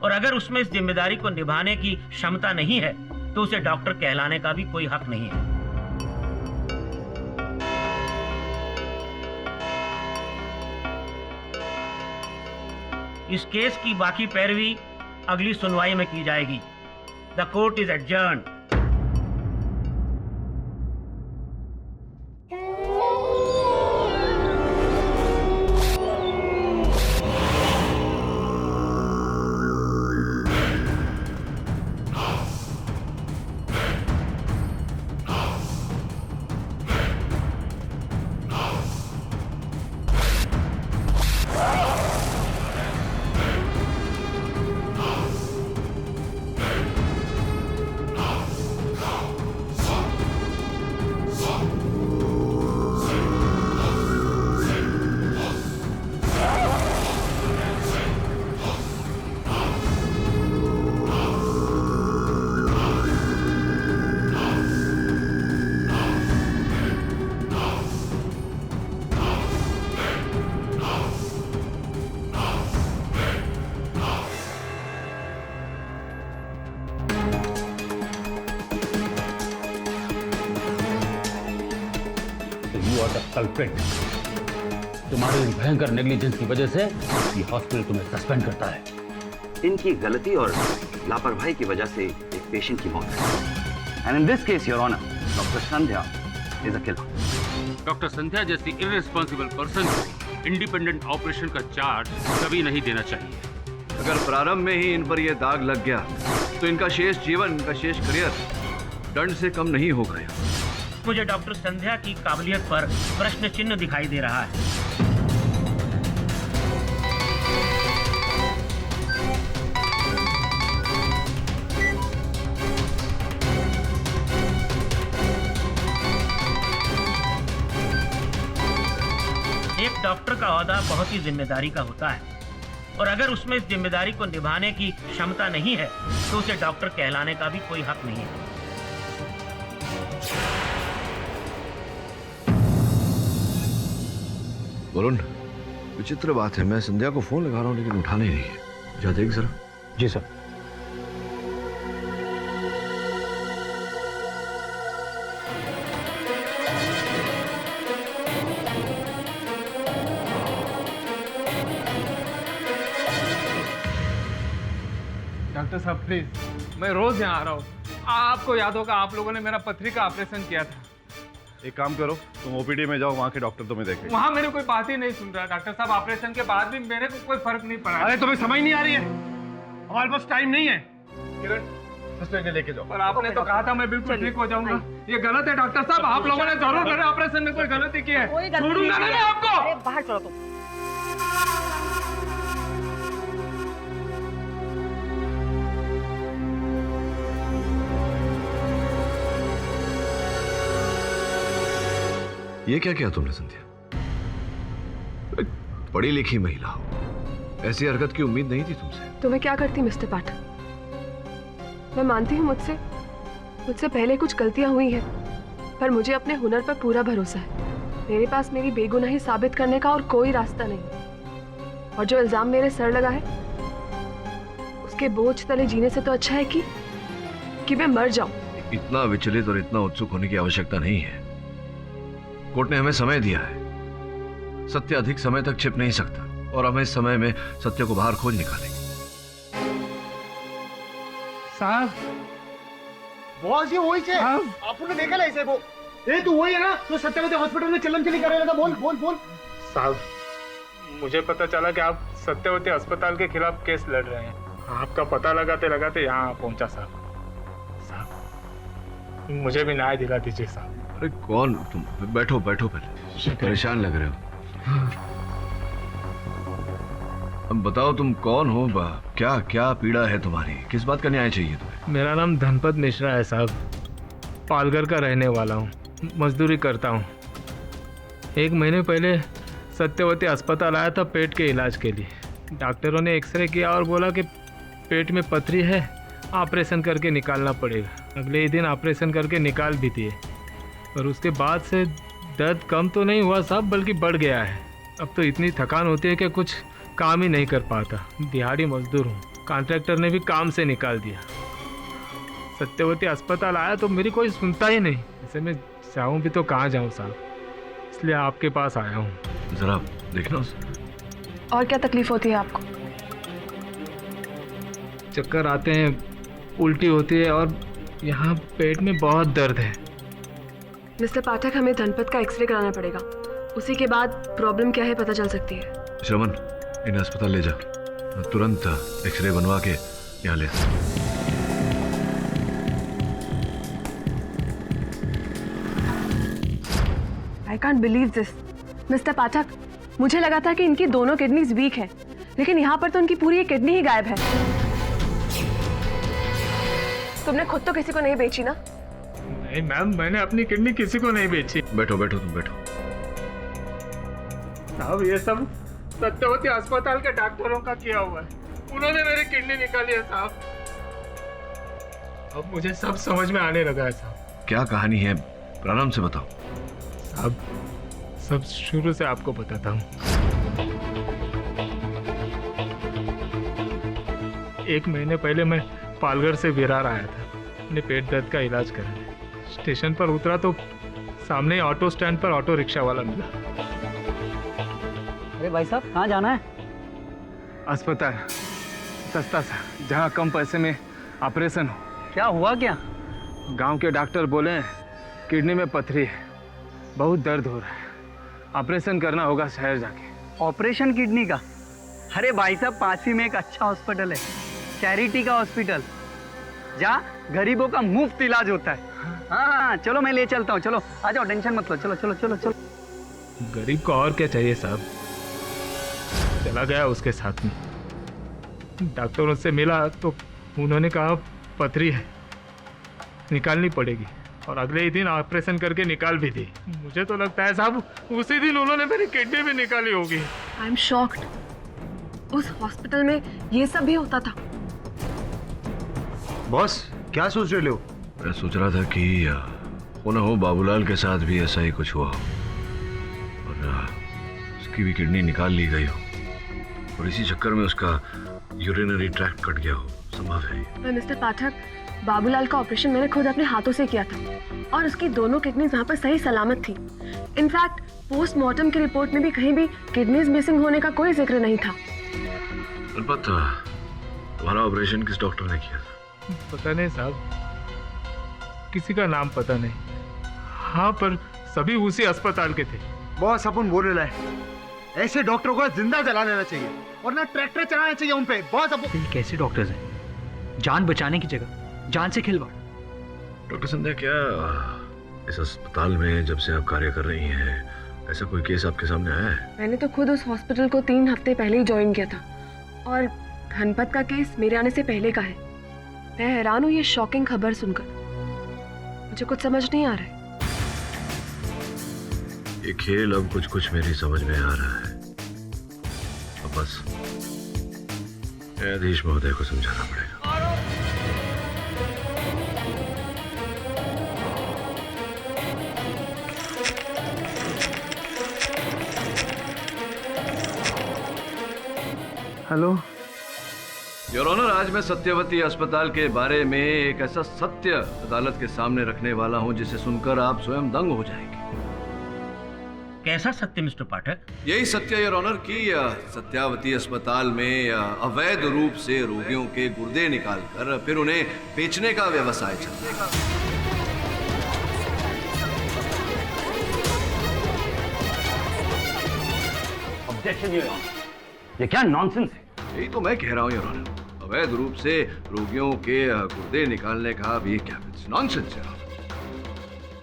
और अगर उसमें इस जिम्मेदारी को निभाने की क्षमता नहीं है तो उसे डॉक्टर कहलाने का भी कोई हक नहीं है। इस केस की बाकी पैरवी अगली सुनवाई में की जाएगी। The court is adjourned. Culprit, तुम्हारी भयंकर नेग्लिजेंस की वजह से ये हॉस्पिटल तुम्हें सस्पेंड करता है। इनकी गलती और लापरवाही की वजह से एक पेशेंट की मौत है। And in this case your honour, doctor Sandhya is a killer. Doctor Sandhya जैसी इररिस्पॉन्सिबल पर्सन को इंडिपेंडेंट ऑपरेशन का चार्ज कभी नहीं देना चाहिए। अगर प्रारंभ में ही इन पर यह दाग लग गया तो इनका शेष जीवन, इनका शेष करियर दंड से कम नहीं हो गया। मुझे डॉक्टर संध्या की काबिलियत पर प्रश्न चिन्ह दिखाई दे रहा है। एक डॉक्टर का ओहदा बहुत ही जिम्मेदारी का होता है और अगर उसमें इस जिम्मेदारी को निभाने की क्षमता नहीं है तो उसे डॉक्टर कहलाने का भी कोई हक नहीं है। वरुण, विचित्र बात है, मैं संध्या को फोन लगा रहा हूँ लेकिन उठाने ही नहीं है। जा देख जरा। जी सर। डॉक्टर साहब प्लीज, मैं रोज यहाँ आ रहा हूँ। आपको याद होगा आप लोगों ने मेरा पथरी का ऑपरेशन किया था। एक काम करो, तुम ओपीडी में जाओ, वहाँ के डॉक्टर तुम्हें देखेंगे। वहाँ मेरी कोई बात ही नहीं सुन रहा डॉक्टर साहब। ऑपरेशन के बाद भी मेरे को कोई फर्क नहीं पड़ा। अरे तुम्हें समझ नहीं आ रही है? हमारे पास टाइम नहीं है। किरण, सिस्टर ने लेके जाओ। पर आपने तो कहा था मैं बिल्कुल ठीक हो जाऊंगा। ये गलत है डॉक्टर साहब। आप लोगों ने जरूर मेरे ऑपरेशन में कोई गलती की है। छोड़ूंगा नहीं आपको। बाहर चलो तुम। ये क्या किया तुमने संध्या? पढ़ी लिखी महिला हो, ऐसी हरकत की उम्मीद नहीं थी तुमसे। तो मैं क्या करती मिस्टर पाठक? मैं मानती हूँ मुझसे पहले कुछ गलतियां हुई हैं, पर मुझे अपने हुनर पर पूरा भरोसा है। मेरे पास मेरी बेगुनाही साबित करने का और कोई रास्ता नहीं। और जो इल्जाम मेरे सर लगा है उसके बोझ तले जीने से तो अच्छा है कि मैं मर जाऊं। इतना विचलित और इतना उत्सुक होने की आवश्यकता नहीं है। कोर्ट ने हमें समय दिया है। सत्य अधिक समय तक छिप नहीं सकता और हम इस समय में सत्य को बाहर खोज निकालेंगे। साहब, बॉस ये वही है। आपने देखा ऐसे वो? ए तू वही है ना जो सत्यवती हॉस्पिटल में चलन चली कर रहा था? बोल बोल बोल। साहब, मुझे पता चला कि आप सत्यवती अस्पताल के खिलाफ केस लड़ रहे हैं। आपका पता लगाते लगाते यहाँ पहुंचा साहब। मुझे भी न्याय दिला दीजिए साहब। अरे कौन तुम? बैठो बैठो, पहले परेशान लग रहे हो। अब बताओ तुम कौन हो? क्या क्या पीड़ा है तुम्हारी? किस बात का न्याय चाहिए तुम्हें? मेरा नाम धनपत मिश्रा है साहब। पालघर का रहने वाला हूँ, मजदूरी करता हूँ। 1 महीने पहले सत्यवती अस्पताल आया था पेट के इलाज के लिए। डॉक्टरों ने एक्सरे किया और बोला कि पेट में पथरी है, ऑपरेशन करके निकालना पड़ेगा। अगले ही दिन ऑपरेशन करके निकाल भी दिए, और उसके बाद से दर्द कम तो नहीं हुआ साहब, बल्कि बढ़ गया है। अब तो इतनी थकान होती है कि कुछ काम ही नहीं कर पाता। दिहाड़ी मजदूर हूँ, कॉन्ट्रैक्टर ने भी काम से निकाल दिया। सत्यवती अस्पताल आया तो मेरी कोई सुनता ही नहीं। ऐसे में जाऊं भी तो कहाँ जाऊं साहब, इसलिए आपके पास आया हूँ। जरा देखना उसे। और क्या तकलीफ होती है आपको? चक्कर आते हैं, उल्टी होती है और यहाँ पेट में बहुत दर्द है। मिस्टर पाठक, हमें धनपत का एक्सरे कराना पड़ेगा, उसी के बाद प्रॉब्लम क्या है पता चल सकती है। श्रवण, इन्हें अस्पताल ले जा, तुरंत एक्सरे बनवा के यहाँ ले। I can't believe this mister Pathak, मुझे लगा था कि इनकी दोनों किडनीज वीक है, लेकिन यहाँ पर तो उनकी पूरी एक किडनी ही गायब है। तुमने खुद तो किसी को नहीं बेची ना? नहीं मैम, मैंने अपनी किडनी किसी को नहीं बेची। बैठो बैठो, तुम बैठो। साहब ये सब सत्यवती अस्पताल के डॉक्टरों का किया हुआ है, उन्होंने मेरी किडनी निकाली है साहब। अब मुझे सब समझ में आने लगा है साहब। क्या कहानी है, प्रारंभ से बताओ। साहब सब शुरू से आपको बताता हूँ। 1 महीने पहले मैं पालघर से विरार आया था अपने पेट दर्द का इलाज कराने। स्टेशन पर उतरा तो सामने ऑटो स्टैंड पर ऑटो रिक्शा वाला मिला। अरे भाई साहब, कहाँ जाना है? अस्पताल, सस्ता सा, जहाँ कम पैसे में ऑपरेशन हो। क्या हुआ क्या? गांव के डॉक्टर बोले किडनी में पथरी है, बहुत दर्द हो रहा है, ऑपरेशन करना होगा शहर जाके। ऑपरेशन किडनी का? अरे भाई साहब, पास ही में एक अच्छा हॉस्पिटल है, चैरिटी का हॉस्पिटल, जहाँ गरीबों का मुफ्त इलाज होता है। हाँ, चलो मैं ले चलता हूँ, चलो आ जाओ, टेंशन मत लो, चलो चलो चलो चलो। गरीब को और क्या चाहिए साहब। चला गया उसके साथ में, डॉक्टरों से मिला तो उन्होंने कहा पथरी है, निकालनी पड़ेगी, और अगले ही दिन ऑपरेशन करके निकाल भी दी। मुझे तो लगता है साहब उसी दिन उन्होंने मेरी किडनी भी निकाली होगी। आई एम शॉक्ड, उस हॉस्पिटल में ये सब भी होता था। बॉस क्या सोच रहे हो? मैं सोच रहा था कि हो ना हो बाबूलाल के साथ भी ऐसा ही कुछ हुआ हो और उसकी भी किडनी निकाल ली गई हो और इसी चक्कर में उसका यूरिनरी ट्रैक्ट कट गया हो, संभव है। मिस्टर पाठक, बाबूलाल का ऑपरेशन मैंने खुद अपने हाथों से किया था और उसकी दोनों किडनीज वहाँ पर सही सलामत थी। इनफैक्ट पोस्टमार्टम की रिपोर्ट में भी कहीं भी किडनीज मिसिंग होने का कोई जिक्र नहीं था। तुम्हारा ऑपरेशन किस डॉक्टर ने किया था? पता नहीं साहब, किसी का नाम पता नहीं। हाँ, पर सभी उसी अस्पताल के थे। बॉस अपन बोल रहे हैं, ऐसे डॉक्टरों को जिंदा जला लेना चाहिए और ना ट्रैक्टर चलाना चाहिए उन पे। बॉस अपन कैसे डॉक्टर्स हैं, जान बचाने की जगह जान से खिलवाड़। डॉक्टर संध्या, क्या इस अस्पताल में जब से आप कार्य कर रही हैं ऐसा कोई केस आपके सामने आया है? मैंने तो खुद उस हॉस्पिटल को 3 हफ्ते पहले ही ज्वाइन किया था और धनपत का केस मेरे आने से पहले का है। मैं हैरान हूँ ये शॉकिंग खबर सुनकर, मुझे कुछ समझ नहीं आ रहा है। ये खेल अब कुछ कुछ मेरी समझ में आ रहा है। अब बस न्यायाधीश महोदय को समझाना पड़ेगा। हेलो योर ऑनर, आज मैं सत्यवती अस्पताल के बारे में एक ऐसा सत्य अदालत के सामने रखने वाला हूं जिसे सुनकर आप स्वयं दंग हो जाएंगे। कैसा सत्य मिस्टर पाठक? यही सत्य योर ऑनर कि सत्यावती अस्पताल में अवैध रूप से रोगियों के गुर्दे निकालकर फिर उन्हें बेचने का व्यवसाय चल रहा है। ऑब्जेक्शन योर ऑनर, ये क्या नॉनसेंस है? यही तो मैं कह रहा हूँ योर ऑनर, अवैध रूप से रोगियों के गुर्दे निकालने का भी क्या नॉनसेंस है।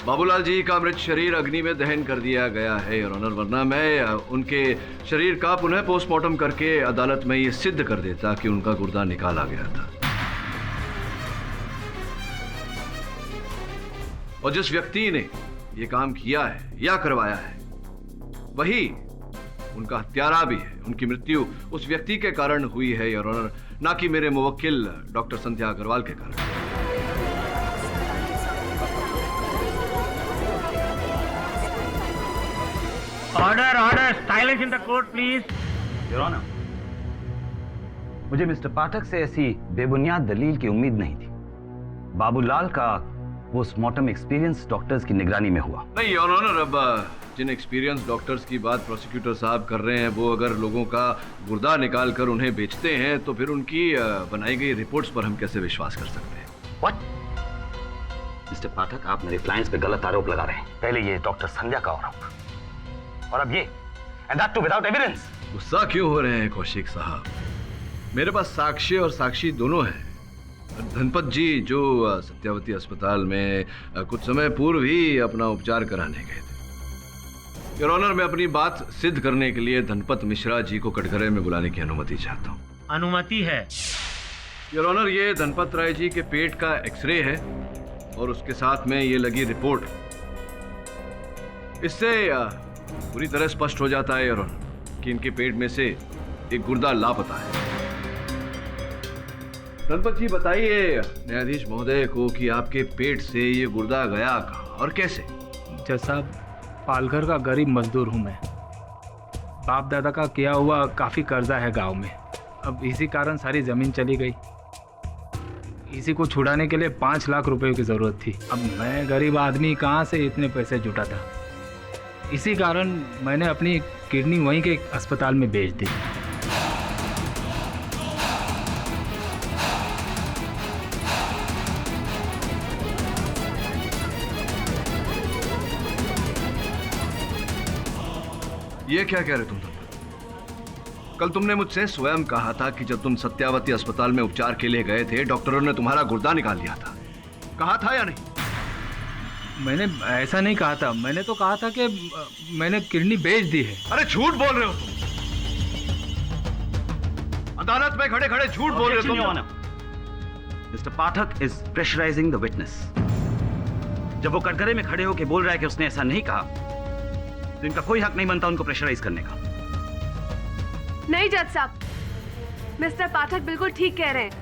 बाबूलाल जी का मृत शरीर अग्नि में दहन कर दिया गया है योर ऑनर, वरना मैं उनके शरीर का पुनः पोस्टमार्टम करके अदालत में ये सिद्ध कर देता कि उनका गुर्दा निकाला गया था। और जिस व्यक्ति ने ये काम किया है या करवाया है वही उनका हत्यारा भी है। उनकी मृत्यु उस व्यक्ति के कारण हुई है योर ऑनर, ना कि मेरे मुवक्किल डॉक्टर संध्या अग्रवाल के कारण। Order order, silence in the court please. Your honour, मुझे मिस्टर पाठक से ऐसी बेबुनियाद दलील की उम्मीद नहीं थी। बाबूलाल का पोस्टमार्टम एक्सपीरियंस डॉक्टर्स की निगरानी में हुआ। नहीं योर ऑनर, अब जिन एक्सपीरियंस डॉक्टर्स की बात प्रोसिक्यूटर साहब कर रहे हैं, वो अगर लोगों का गुर्दा निकाल कर उन्हें बेचते हैं तो फिर उनकी बनाई गई रिपोर्ट्स पर हम कैसे विश्वास कर सकते हैं? व्हाट? मिस्टर पाठक, आप मेरे क्लाइंट्स पे गलत आरोप लगा रहे हैं। पहले ये डॉक्टर संध्या का आरोप और अब ये, and that too without evidence. गुस्सा क्यों हो रहे हैं कौशिक साहब? मेरे पास साक्ष्य और साक्षी दोनों हैं। धनपत जी जो सत्यावती अस्पताल में कुछ समय पूर्व ही अपना उपचार कराने गए थे। योर ऑनर, मैं अपनी बात सिद्ध करने के लिए धनपत मिश्रा जी को कटघरे में बुलाने की अनुमति चाहता हूँ। अनुमति है योर ऑनर। ये धनपत राय जी के पेट का एक्सरे है और उसके साथ में ये लगी रिपोर्ट। इससे पूरी तरह स्पष्ट हो जाता है योर ऑनर कि इनके पेट में से एक गुर्दा लापता है। धनपत जी बताइए न्यायाधीश महोदय को कि आपके पेट से ये गुर्दा गया कहाँ और कैसे? जैसा पालघर का गरीब मजदूर हूँ मैं। बाप दादा का किया हुआ काफ़ी कर्जा है गांव में। अब इसी कारण सारी ज़मीन चली गई। इसी को छुड़ाने के लिए 5 लाख रुपए की ज़रूरत थी। अब मैं गरीब आदमी कहाँ से इतने पैसे जुटा था। इसी कारण मैंने अपनी किडनी वहीं के अस्पताल में बेच दी। ये क्या कह रहे तुम? कल तुमने मुझसे स्वयं कहा था कि जब तुम सत्यावती अस्पताल में उपचार के लिए गए थे, डॉक्टरों ने तुम्हारा गुर्दा निकाल लिया था। कहा था या नहीं? मैंने ऐसा नहीं कहा था। मैंने तो कहा था कि मैंने किडनी बेच दी है। अरे झूठ बोल रहे हो तुम। अदालत में खड़े खड़े झूठ बोल रहे हो तुम। Mister Pathak is pressurising the witness. जब वो कटघरे में खड़े होकर बोल रहा है कि उसने ऐसा नहीं कहा, तो इनका कोई हक नहीं बनता उनको प्रेशराइज करने का। नहीं जज साहब, मिस्टर पाठक बिल्कुल ठीक कह रहे हैं।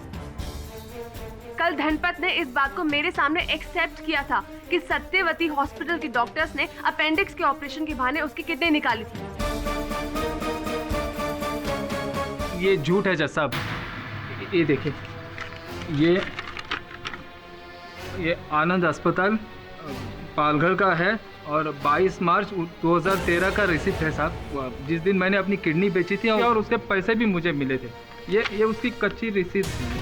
कल धनपत ने इस बात को मेरे सामने एक्सेप्ट किया था कि सत्यवती हॉस्पिटल के डॉक्टर्स ने अपेंडिक्स के ऑपरेशन के बहाने उसकी किडनी निकाली थी। ये झूठ है जज साहब। ये देखिए, ये आनंद अस्पताल पालघर का है और 22 मार्च 2013 का रिसिप्ट है साहब, जिस दिन मैंने अपनी किडनी बेची थी और उसके पैसे भी मुझे मिले थे। ये उसकी कच्ची रिसिप्ट है।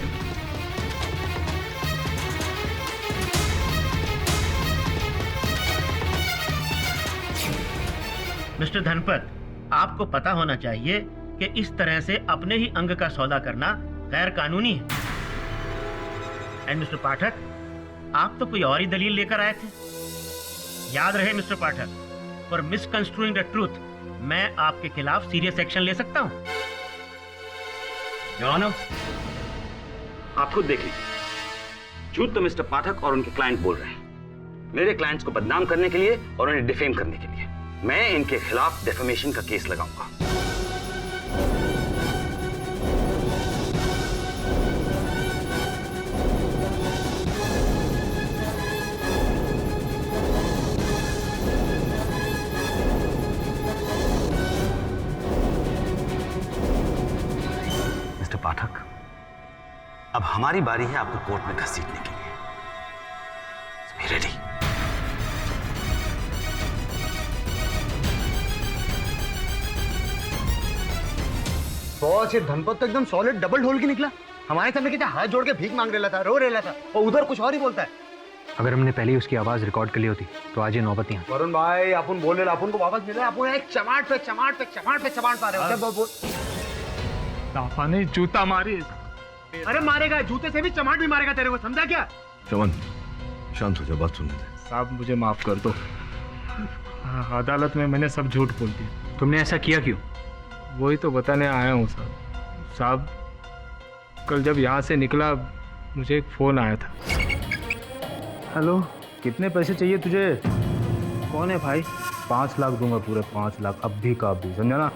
मिस्टर धनपत, आपको पता होना चाहिए कि इस तरह से अपने ही अंग का सौदा करना गैर कानूनी है। एंड मिस्टर पाठक, आप तो कोई और ही दलील लेकर आए थे। याद रहे mister Pathak, for misconstruing the truth मैं आपके खिलाफ सीरियस एक्शन ले सकता हूं। योर ऑनर, आप खुद देख लीजिए। झूठ तो मिस्टर पाठक और उनके क्लाइंट बोल रहे हैं, मेरे क्लाइंट्स को बदनाम करने के लिए और उन्हें डिफेम करने के लिए। मैं इनके खिलाफ डेफेमेशन का केस लगाऊंगा। मिस्टर पाठक, अब हमारी बारी है आपको कोर्ट में घसीटने के लिए। Be ready. बॉस, ये धनपत तो एकदम सॉलिड डबल ढोल के निकला। हमारे सामने क्या हाथ जोड़ के भीख मांग रहा था, रो रहा था, और उधर कुछ और ही बोलता है। अगर हमने पहले ही उसकी आवाज रिकॉर्ड कर ली होती तो आज ये नौबत यहाँ। वरुण भाई, अपन बोल रहे, अपन को वापस मिले, अपन एक चमाट पे चमाट पा रहे हो। ताफा ने जूता मारी। अरे मारेगा, जूते से भी चमाट भी मारेगा तेरे को, समझा क्या? चमन, शांत हो जा, बात सुनने दे। साहब मुझे माफ कर दो। अदालत में मैंने सब झूठ बोल दिया। तुमने ऐसा किया क्यों? वही तो बताने आया हूँ साहब। साहब, कल जब यहाँ से निकला मुझे एक फ़ोन आया था। हेलो, कितने पैसे चाहिए तुझे? कौन है भाई? 5 लाख दूंगा, पूरे 5 लाख, अब भी का भी, समझा ना?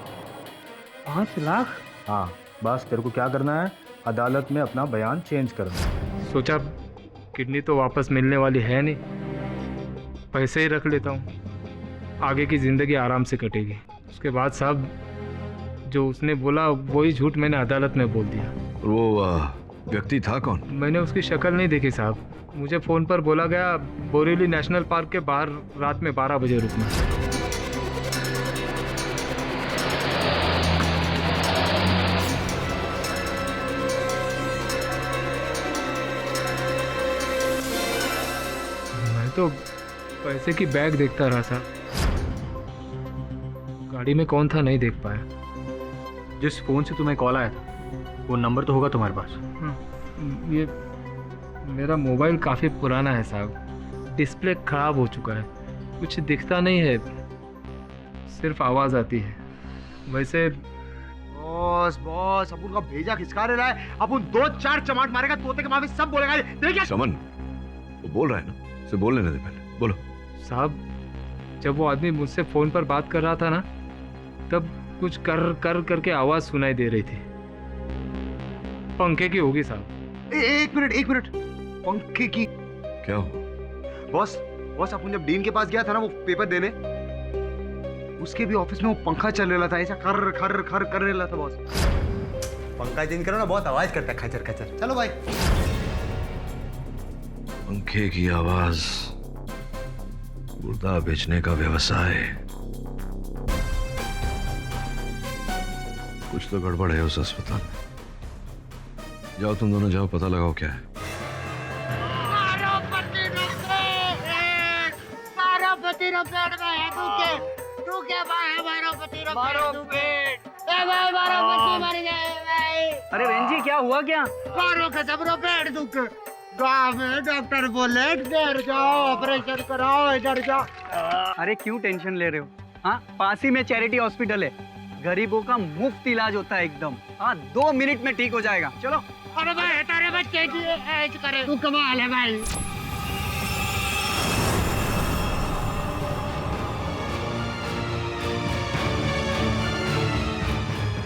5 लाख? हाँ, बस तेरे को क्या करना है, अदालत में अपना बयान चेंज करना। सोचा किडनी तो वापस मिलने वाली है नहीं, पैसे ही रख लेता हूँ, आगे की ज़िंदगी आराम से कटेगी। उसके बाद साहब जो उसने बोला वही झूठ मैंने अदालत में बोल दिया। वो व्यक्ति था कौन? मैंने उसकी शक्ल नहीं देखी साहब, मुझे फ़ोन पर बोला गया बोरीवली नेशनल पार्क के बाहर रात में 12 बजे रुकना। मैं तो पैसे की बैग देखता रहा साहब, गाड़ी में कौन था नहीं देख पाया। जिस फोन से तुम्हें कॉल आया था वो नंबर तो होगा तुम्हारे पास? ये मेरा मोबाइल काफ़ी पुराना है साहब, डिस्प्ले खराब हो चुका है, कुछ दिखता नहीं है, सिर्फ आवाज़ आती है। वैसे बॉस बॉस अपन का भेजा खिसका रहा है, अपन 2-4 चमाट मारेगा तोते के माफी सब बोलेगा। देखिए समन, वो बोल रहा है ना, उसे बोलने दे पहले, बोलो। साहब जब वो आदमी मुझसे फ़ोन पर बात कर रहा था ना, तब कुछ कर कर करके आवाज़ सुनाई दे रही थी, पंखे की होगी साहब। एक मिनट, पंखे की क्या हो? बॉस अपन जब डीन के पास गया था ना वो पेपर देने, उसके भी ऑफिस में वो पंखा चल रहा था, ऐसा खर खर खर कर रहा था बॉस। पंखा चेंज करो ना, बहुत आवाज करता है, खचर खचर। चलो भाई। पंखे की आवाज, मुर्दा बेचने का व्यवसाय, कुछ तो गड़बड़ है उस अस्पताल में। जाओ तुम दोनों जाओ, पता लगाओ क्या है। अरे बहन जी क्या हुआ क्या? पेट दुख गाँव में डॉक्टर बोले इधर जाओ ऑपरेशन कराओ, इधर जाओ। अरे क्यों टेंशन ले रहे हो? हाँ, पास ही में चैरिटी हॉस्पिटल है, गरीबों का मुफ्त इलाज होता है एकदम। हाँ 2 मिनट में ठीक हो जाएगा, चलो। अरे भाई तेरे बच्चे की ऐज करे, तू कमाल है भाई।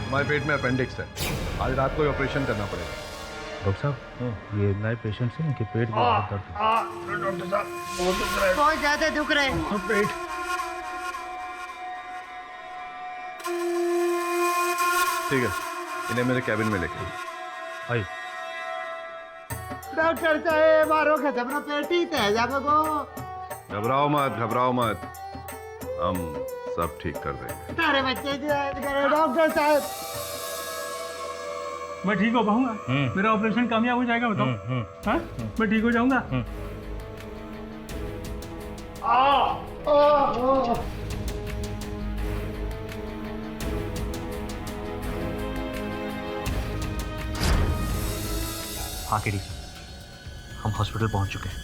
हमारे पेट में अपेंडिक्स है, आज रात को ऑपरेशन करना पड़ेगा। डॉक्टर साहब ये नए पेशेंट से इनके पेट में बहुत दर्द है। डॉक्टर साहब बहुत ज्यादा दुख रहे हैं पेट। ठीक है, इन्हें मेरे कैबिन में लेके आइए। डॉक्टर साहब मारो खत्म ना पेटी तेजा को। घबराओ मत, हम सब ठीक कर देंगे। तारे बच्चे की ऐज करे डॉक्टर साहब। मैं ठीक हो पाऊंगा? मेरा ऑपरेशन कामयाब हो जाएगा बताओ? हाँ मैं ठीक हो जाऊंगा? हाँ केडी सर, हम हॉस्पिटल पहुंच चुके हैं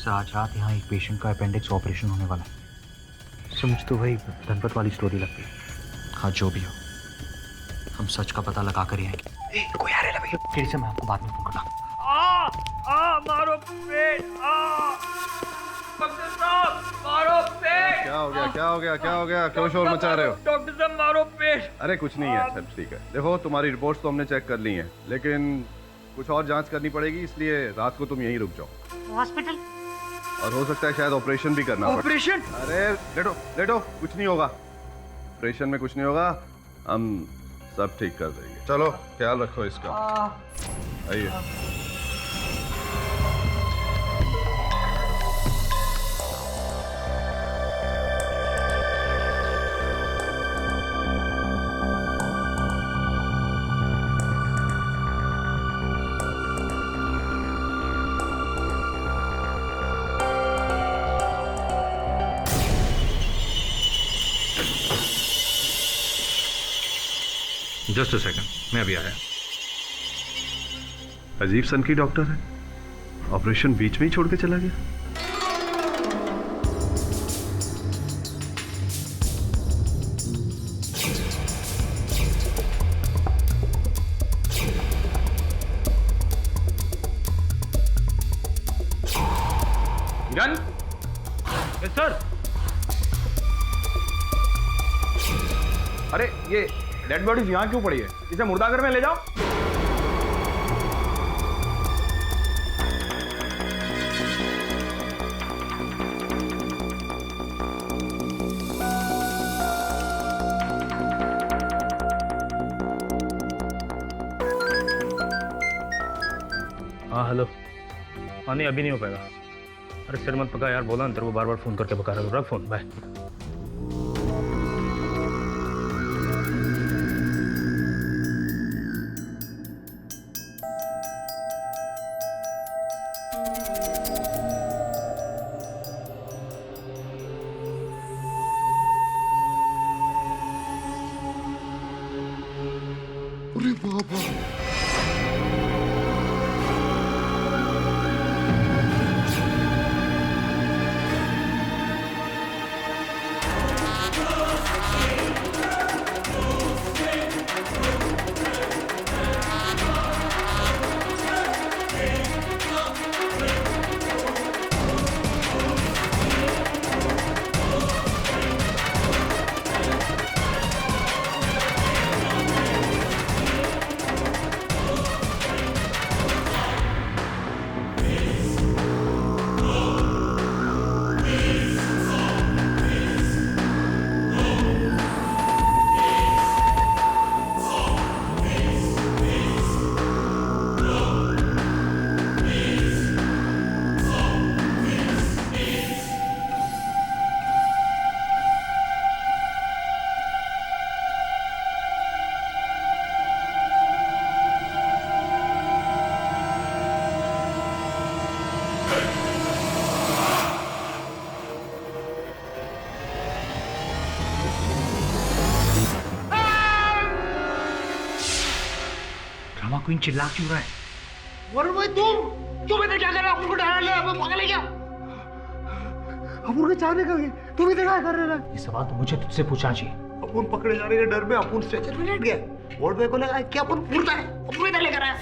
सर। आज रात यहाँ एक पेशेंट का अपेंडिक्स ऑपरेशन होने वाला है सर। मुझे तो वही धनपत वाली स्टोरी लगती है। हाँ जो भी हो, हम सच का पता लगा कर ही आएंगे। कोई आ रहा है भैया। केडी सर मैं आपको बाद में फोन करता हूँ। मारो पेट, डॉक्टर साहब मारो पेट। क्या हो गया क्यों शोर मचा रहे हो? डॉक्टर साहब मारो पेट। अरे कुछ नहीं है, सब ठीक है। देखो तुम्हारी रिपोर्ट्स तो हमने चेक कर ली हैं, लेकिन कुछ और जांच करनी पड़ेगी, इसलिए रात को तुम यहीं रुक जाओ हॉस्पिटल। और हो सकता है शायद ऑपरेशन भी करना पड़े। ऑपरेशन? अरे लेटो, कुछ नहीं होगा, ऑपरेशन में कुछ नहीं होगा, हम सब ठीक कर देंगे। चलो ख्याल रखो इसका। आइए। जस्ट अ सेकंड, मैं अभी आया। अजीब सन की डॉक्टर है, ऑपरेशन बीच में ही छोड़ के चला गया। गन? Yes sir. अरे ये डेड बॉडीज यहाँ क्यों पड़ी है? इसे मुर्दाघर में ले जाओ। हेलो। हाँ नहीं अभी नहीं हो पाएगा। अरे सिर मत पका यार, बोला ना तेरे को बार बार फ़ोन करके पका रहा हूँ। रख फ़ोन, बाय। अरे बाबा, क्वीन चिल्ला क्यों रहा है? वरुण भाई तुम इधर क्या कर रहे हो? अपुन को डरा लिया, अब पागल है क्या? अपुन को चाहने का तुम इधर क्या कर रहे हो? ये सवाल तो मुझे तुझसे पूछना चाहिए। अपुन पकड़े जाने के डर में अपुन स्ट्रेचर पे लेट गया। वरुण भाई को लगा कि अपुन फूलता है, अपुन इधर लेकर आया।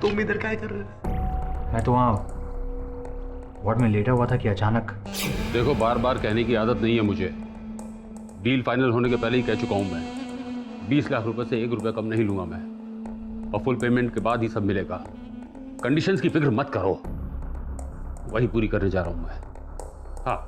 तुम इधर क्या कर रहे हो? मैं तो वहाँ वार्ड में लेटा हुआ था कि अचानक। देखो बार बार कहने की आदत नहीं है मुझे। डील फाइनल होने के पहले ही कह चुका हूं मैं, 20 लाख रुपए से 1 रुपया कम नहीं लूंगा मैं, और फुल पेमेंट के बाद ही सब मिलेगा। कंडीशंस की फिक्र मत करो, वही पूरी करने जा रहा हूं मैं। हाँ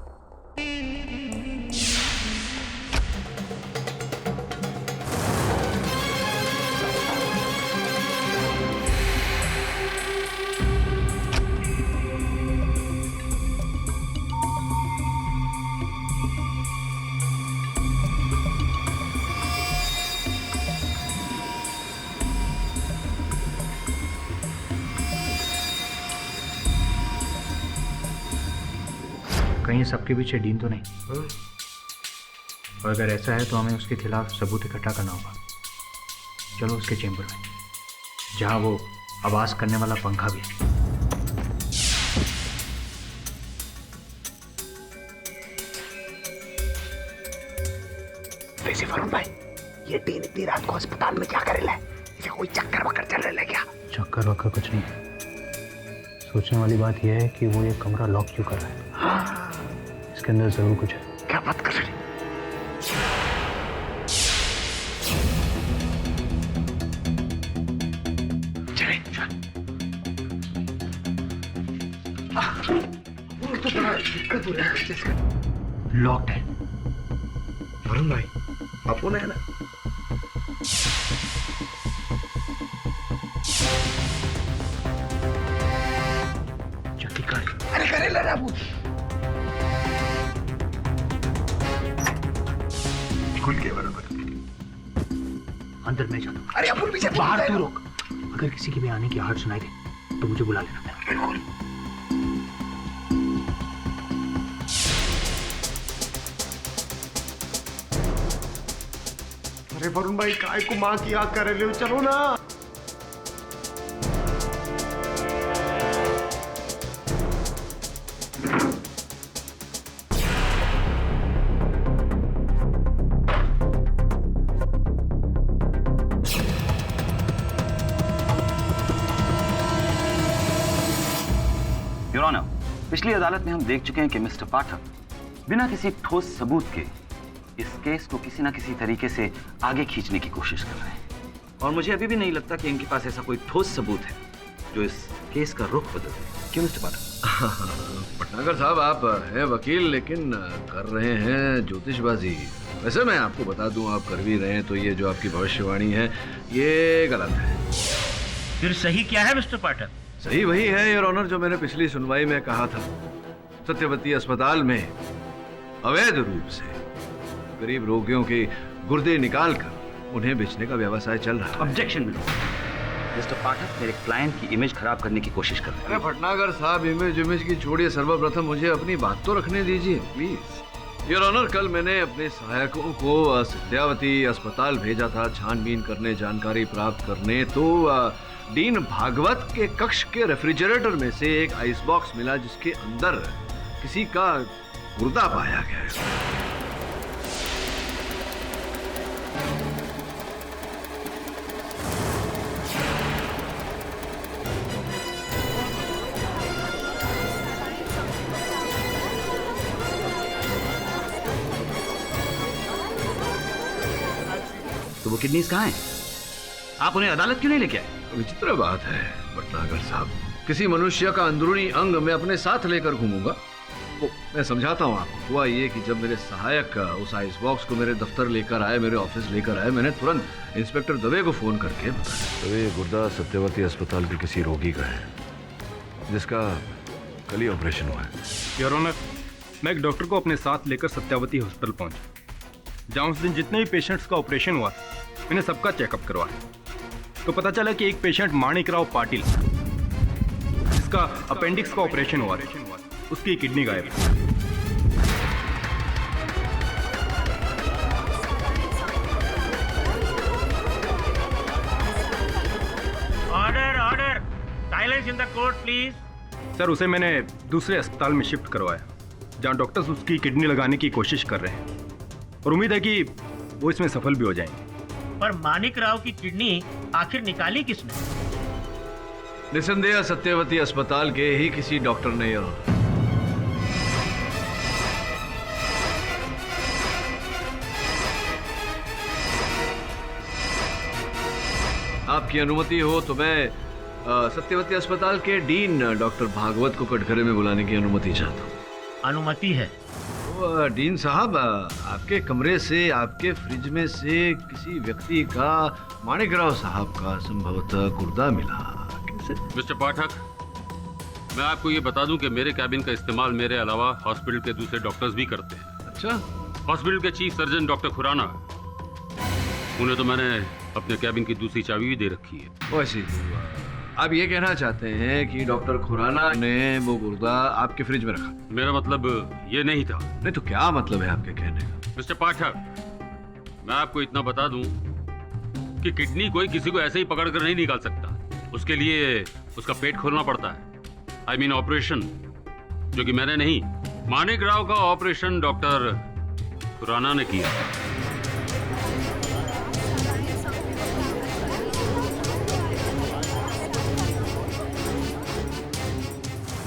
कहीं सबके पीछे डीन तो नहीं? और अगर ऐसा है तो हमें उसके खिलाफ सबूत इकट्ठा करना होगा। चलो उसके चेंबर में, जहां वो आवाज करने वाला पंखा भी है। वैसे वरुण भाई, ये डीन इतनी रात को अस्पताल में क्या करेला है? इसे कोई चक्कर वक्कर चल रहा है क्या? चक्कर वक्कर कुछ नहीं। सोचने वाली बात यह है कि वो ये कमरा लॉक क्यों कर रहा है। हाँ। इसके अंदर जरूर कुछ है। क्या बात कर रहे? चले तो बड़ा दिक्कत हो रहा है। लॉक्ड है। वरुण भाई अपुन है ना? जल्दी कर। अरे करेला ना अपुन। खुल के वरुण भाई अंदर मैं जाता हूँ। अरे अपुन पीछे बाहर तू रुक। अगर किसी के भी आने की आहट सुनाई दे तो मुझे बुला लेना। बिल्कुल। अरे वरुण भाई काय को माँ की आग कर रहे हो? चलो ना। योर ऑनर, पिछली अदालत में हम देख चुके हैं कि मिस्टर पाठक बिना किसी ठोस सबूत के इस केस को किसी ना किसी तरीके से आगे खींचने की कोशिश कर रहे हैं, और मुझे अभी भी नहीं लगता कि इनके पास ऐसा कोई ठोस सबूत है जो इस केस का रुख बदल दे। क्यों मिस्टर पाठक? पटनागर साहब, आप हैं वकील लेकिन कर रहे हैं ज्योतिषबाजी। वैसे मैं आपको बता दूं, आप कर भी रहे हैं तो ये जो आपकी भविष्यवाणी है ये गलत है। फिर सही क्या है मिस्टर पाठक? सही वही है योर ऑनर जो मैंने पिछली सुनवाई में कहा था। सत्यवती अस्पताल में अवैध रूप से गरीब रोगियों के गुर्दे निकालकर उन्हें बेचने का व्यवसाय चल रहा है। ऑब्जेक्शन मिस्टर पाठक मेरे क्लाइंट की इमेज खराब करने की कोशिश कर रहे हैं। अरे भटनागर साहब, इमेज की छोड़िए, सर्वप्रथम मुझे अपनी बात तो रखने दीजिए प्लीज। योर ऑनर, कल मैंने अपने सहायकों को सत्यावती अस्पताल भेजा था छानबीन करने, जानकारी प्राप्त करने। तो डीन भागवत के कक्ष के रेफ्रिजरेटर में से एक आइस बॉक्स मिला जिसके अंदर किसी का गुर्दा पाया गया। तो वो किडनीज कहाँ हैं? आप उन्हें अदालत क्यों नहीं लेके आए? विचित्र बात है भटनागर साहब, किसी मनुष्य का अंदरूनी अंग मैं अपने साथ लेकर घूमूंगा? वो मैं समझाता हूँ आपको। हुआ ये कि जब मेरे सहायक उस आइस बॉक्स को मेरे दफ्तर लेकर आए, मेरे ऑफिस लेकर आए, मैंने तुरंत इंस्पेक्टर दवे को फोन करके बताया। तो ये गुर्दा सत्यवती अस्पताल के किसी रोगी का है जिसका कल ही ऑपरेशन हुआ है। योर ऑनर, मैं एक डॉक्टर को अपने साथ लेकर सत्यावती हॉस्पिटल पहुंचा, जहां उस दिन जितने भी पेशेंट्स का ऑपरेशन हुआ मैंने सबका चेकअप करवाया। तो पता चला कि एक पेशेंट माणिकराव पाटिल, जिसका अपेंडिक्स का ऑपरेशन हुआ, उसकी किडनी गायब है। Order order, silence in the court please. Sir, उसे मैंने दूसरे अस्पताल में शिफ्ट करवाया, जहां डॉक्टर्स उसकी किडनी लगाने की कोशिश कर रहे हैं और उम्मीद है कि वो इसमें सफल भी हो जाएंगे। पर मानिक राव की किडनी आखिर निकाली किसने? निसंदेह सत्यवती अस्पताल के ही किसी डॉक्टर ने। आपकी अनुमति हो तो मैं सत्यवती अस्पताल के डीन डॉक्टर भागवत को कटघरे में बुलाने की अनुमति चाहता हूँ। अनुमति है। डीन साहब, आपके कमरे से, आपके फ्रिज में से किसी व्यक्ति का, माणिकराव साहब का संभवतः गुर्दा मिला। कैसे? मिस्टर पाठक, मैं आपको ये बता दूं कि मेरे कैबिन का इस्तेमाल मेरे अलावा हॉस्पिटल के दूसरे डॉक्टर्स भी करते हैं। अच्छा? हॉस्पिटल के चीफ सर्जन डॉक्टर खुराना, उन्हें तो मैंने अपने कैबिन की दूसरी चाबी भी दे रखी है। वैसे आप ये कहना चाहते हैं कि डॉक्टर खुराना ने वो गुर्दा आपके फ्रिज में रखा? मेरा मतलब ये नहीं था। नहीं तो क्या मतलब है आपके कहने का? मिस्टर पाठक, मैं आपको इतना बता दूं कि किडनी कोई किसी को ऐसे ही पकड़ कर नहीं निकाल सकता। उसके लिए उसका पेट खोलना पड़ता है। आई मीन ऑपरेशन, जो कि मैंने नहीं, मानिक राव का ऑपरेशन डॉक्टर खुराना ने किया।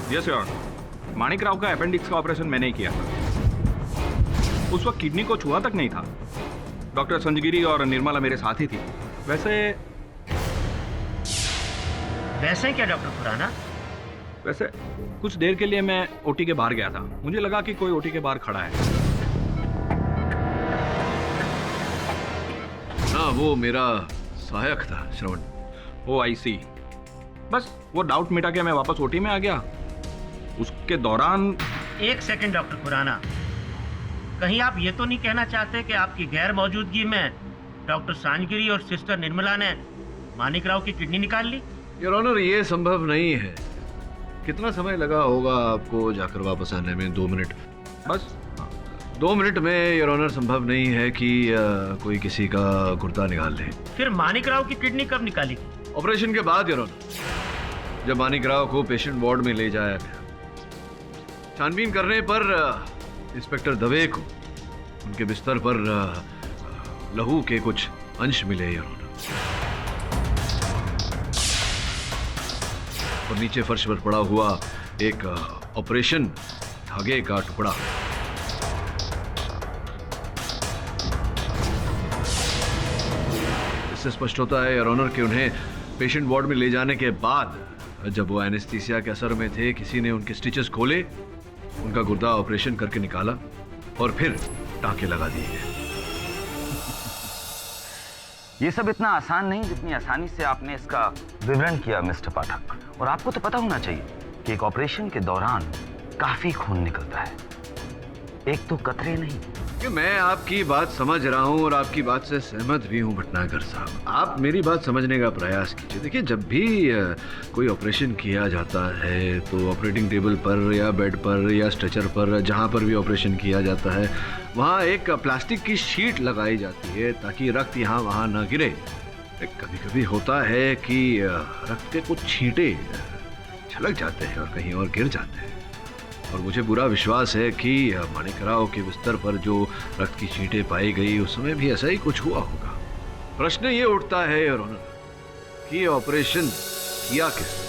Yes your honour, Manik Rao का अपेंडिक्स का ऑपरेशन मैंने ही किया था। उस वक्त किडनी को छुआ तक नहीं था। डॉक्टर संजगिरी और निर्मला मेरे साथ ही थी। वैसे क्या डॉक्टर खुराना? वैसे कुछ देर के लिए मैं ओटी के बाहर गया था। मुझे लगा कि कोई ओटी के बाहर खड़ा है। हाँ, वो मेरा सहायक था श्रवण। ओ आई सी। बस वो डाउट मिटा के मैं वापस ओटी में आ गया। उसके दौरान एक सेकंड डॉक्टर खुराना, कहीं आप ये तो नहीं कहना चाहते कि आपकी गैर मौजूदगी में डॉक्टर सांजगिरी और सिस्टर निर्मला ने मानिक राव की किडनी निकाल ली? योर ऑनर, ये संभव नहीं है। कितना समय लगा होगा आपको जाकर वापस आने में? 2 मिनट बस। 2 मिनट में योर ऑनर संभव नहीं है कि कोई किसी का गुर्दा निकाल ले। फिर मानिक राव की किडनी कब निकाली? ऑपरेशन के बाद योर ऑनर, जब मानिक राव को पेशेंट वार्ड में ले जाया गया। छानबीन करने पर इंस्पेक्टर दवे को उनके बिस्तर पर लहू के कुछ अंश मिले योर ऑनर, और नीचे फर्श पर पड़ा हुआ एक ऑपरेशन धागे का टुकड़ा। इससे स्पष्ट होता है योर ऑनर कि उन्हें पेशेंट वार्ड में ले जाने के बाद, जब वो एनेस्थीसिया के असर में थे, किसी ने उनके स्टिचेस खोले, उनका गुर्दा ऑपरेशन करके निकाला और फिर टांके लगा दिए गए। ये सब इतना आसान नहीं जितनी आसानी से आपने इसका विवरण किया मिस्टर पाठक। और आपको तो पता होना चाहिए कि एक ऑपरेशन के दौरान काफी खून निकलता है, एक तो कतरे नहीं। कि मैं आपकी बात समझ रहा हूं और आपकी बात से सहमत भी हूं भटनागर साहब। आप मेरी बात समझने का प्रयास कीजिए। देखिए, जब भी कोई ऑपरेशन किया जाता है तो ऑपरेटिंग टेबल पर या बेड पर या स्ट्रेचर पर, जहां पर भी ऑपरेशन किया जाता है, वहां एक प्लास्टिक की शीट लगाई जाती है ताकि रक्त यहाँ वहां ना गिरे। कभी कभी होता है कि रक्त के कुछ छींटे छलक जाते हैं और कहीं और गिर जाते हैं, और मुझे पूरा विश्वास है कि माणिकराव के बिस्तर पर जो रक्त की छींटें पाई गई उस समय भी ऐसा ही कुछ हुआ होगा। प्रश्न ये उठता है योर ऑनर कि ऑपरेशन किया किसने?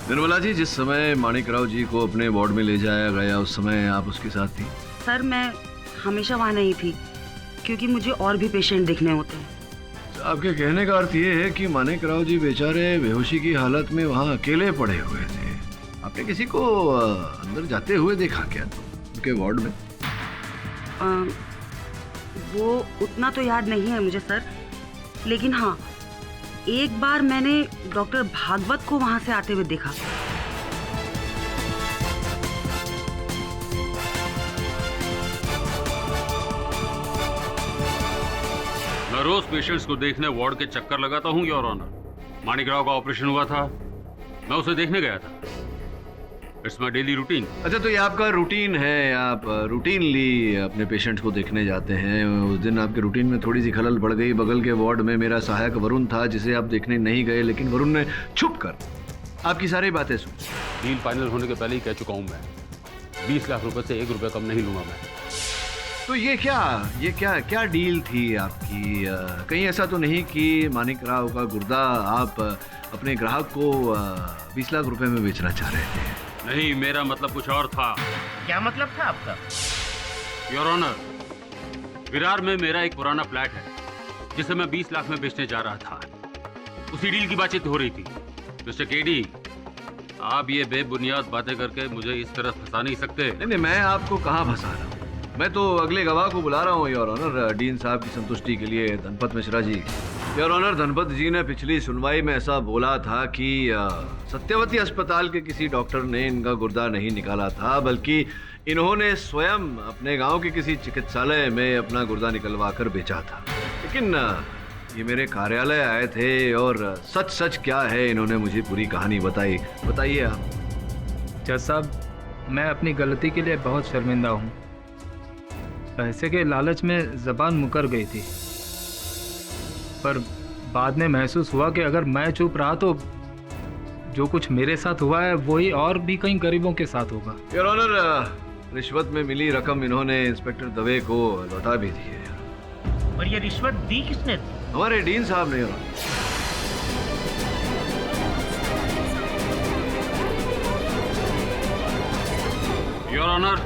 निर्मला जी, जिस समय माणिकराव जी को अपने वार्ड में ले जाया गया उस समय आप उसके साथ थी? सर, मैं हमेशा वहाँ नहीं थी क्योंकि मुझे और भी पेशेंट देखने होते हैं। आपके कहने का अर्थ ये है कि माणिकराव जी बेचारे बेहोशी की हालत में वहाँ अकेले पड़े हुए थे। आपने किसी को अंदर जाते हुए देखा क्या उनके वार्ड में? वो उतना तो याद नहीं है मुझे सर, लेकिन हाँ, एक बार मैंने डॉक्टर भागवत को वहाँ से आते हुए देखा। मैं रोज पेशेंट्स को देखने वार्ड के चक्कर लगाता हूँ योर ऑनर। माणिकराव का ऑपरेशन हुआ था, मैं उसे देखने गया था। It's my daily routine. अच्छा, तो ये आपका रूटीन है, आप रूटीनली अपने पेशेंट्स को देखने जाते हैं। उस दिन आपके रूटीन में थोड़ी सी खलल पड़ गई। बगल के वार्ड में मेरा सहायक वरुण था जिसे आप देखने नहीं गए, लेकिन वरुण ने छुप कर आपकी सारी बातें सुनी। डील फाइनल होने के पहले ही कह चुका हूँ मैं, 20 लाख रुपए से 1 रुपया कम नहीं लूंगा मैं। तो ये क्या डील थी आपकी? कहीं ऐसा तो नहीं कि माणिकराव का गुर्दा आप अपने ग्राहक को 20 लाख रुपए में बेचना चाह रहे थे? नहीं, मेरा मतलब कुछ और था। क्या मतलब था आपका? योर ऑनर, विरार में मेरा एक पुराना फ्लैट है जिसे मैं 20 लाख में बेचने जा रहा था। उसी डील की बातचीत हो रही थी। मिस्टर केडी, आप ये बेबुनियाद बातें करके मुझे इस तरह फंसा नहीं सकते। नहीं, मैं आपको कहाँ फंसा रहा हूँ? मैं तो अगले गवाह को बुला रहा हूँ योर ऑनर, डीन साहब की संतुष्टि के लिए, धनपत मिश्रा जी। योर ऑनर, धनपत जी ने पिछली सुनवाई में ऐसा बोला था कि सत्यवती अस्पताल के किसी डॉक्टर ने इनका गुर्दा नहीं निकाला था, बल्कि इन्होंने स्वयं अपने गांव के किसी चिकित्सालय में अपना गुर्दा निकलवा कर बेचा था। लेकिन ये मेरे कार्यालय आए थे और सच सच क्या है इन्होंने मुझे पूरी कहानी बताई। बताइए आप। जज साहब, मैं अपनी गलती के लिए बहुत शर्मिंदा हूँ। पैसे के लालच में ज़बान मुकर गई थी, पर बाद में महसूस हुआ कि अगर मैं चुप रहा तो जो कुछ मेरे साथ हुआ है वही और भी कई गरीबों के साथ होगा। योर ऑनर, रिश्वत में मिली रकम इन्होंने इंस्पेक्टर दवे को लौटा भी दी है। और ये रिश्वत दी किसने थी? हमारे डीन साहब ने। योर ऑनर,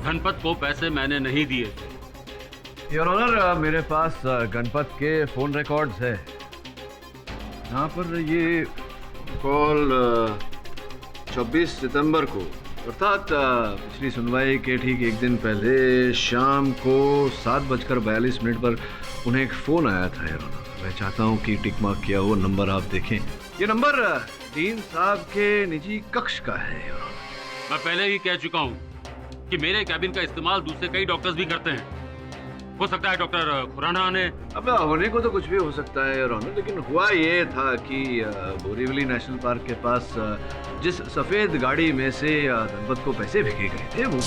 गणपत को पैसे मैंने नहीं दिए। योर ऑनर, मेरे पास गणपत के फोन रिकॉर्ड्स है। यहाँ पर ये कॉल 26 सितंबर को, अर्थात पिछली सुनवाई के ठीक एक दिन पहले शाम को 7:42 पर उन्हें एक फोन आया था। योर ऑनर, मैं चाहता हूँ कि टिक मार्क किया वो नंबर आप देखें। ये नंबर डीन साहब के निजी कक्ष का है। योर ऑनर, मैं पहले ही कह चुका हूँ कि मेरे कैबिन का इस्तेमाल दूसरे कई डॉक्टर्स भी करते हैं। हो सकता है डॉक्टर खुराना ने। अब होने को तो कुछ भी हो सकता है योर ऑनर, लेकिन हुआ ये था कि बोरीवली नेशनल पार्क के पास जिस सफेद गाड़ी में से धनपत को पैसे फेंके गए थे वो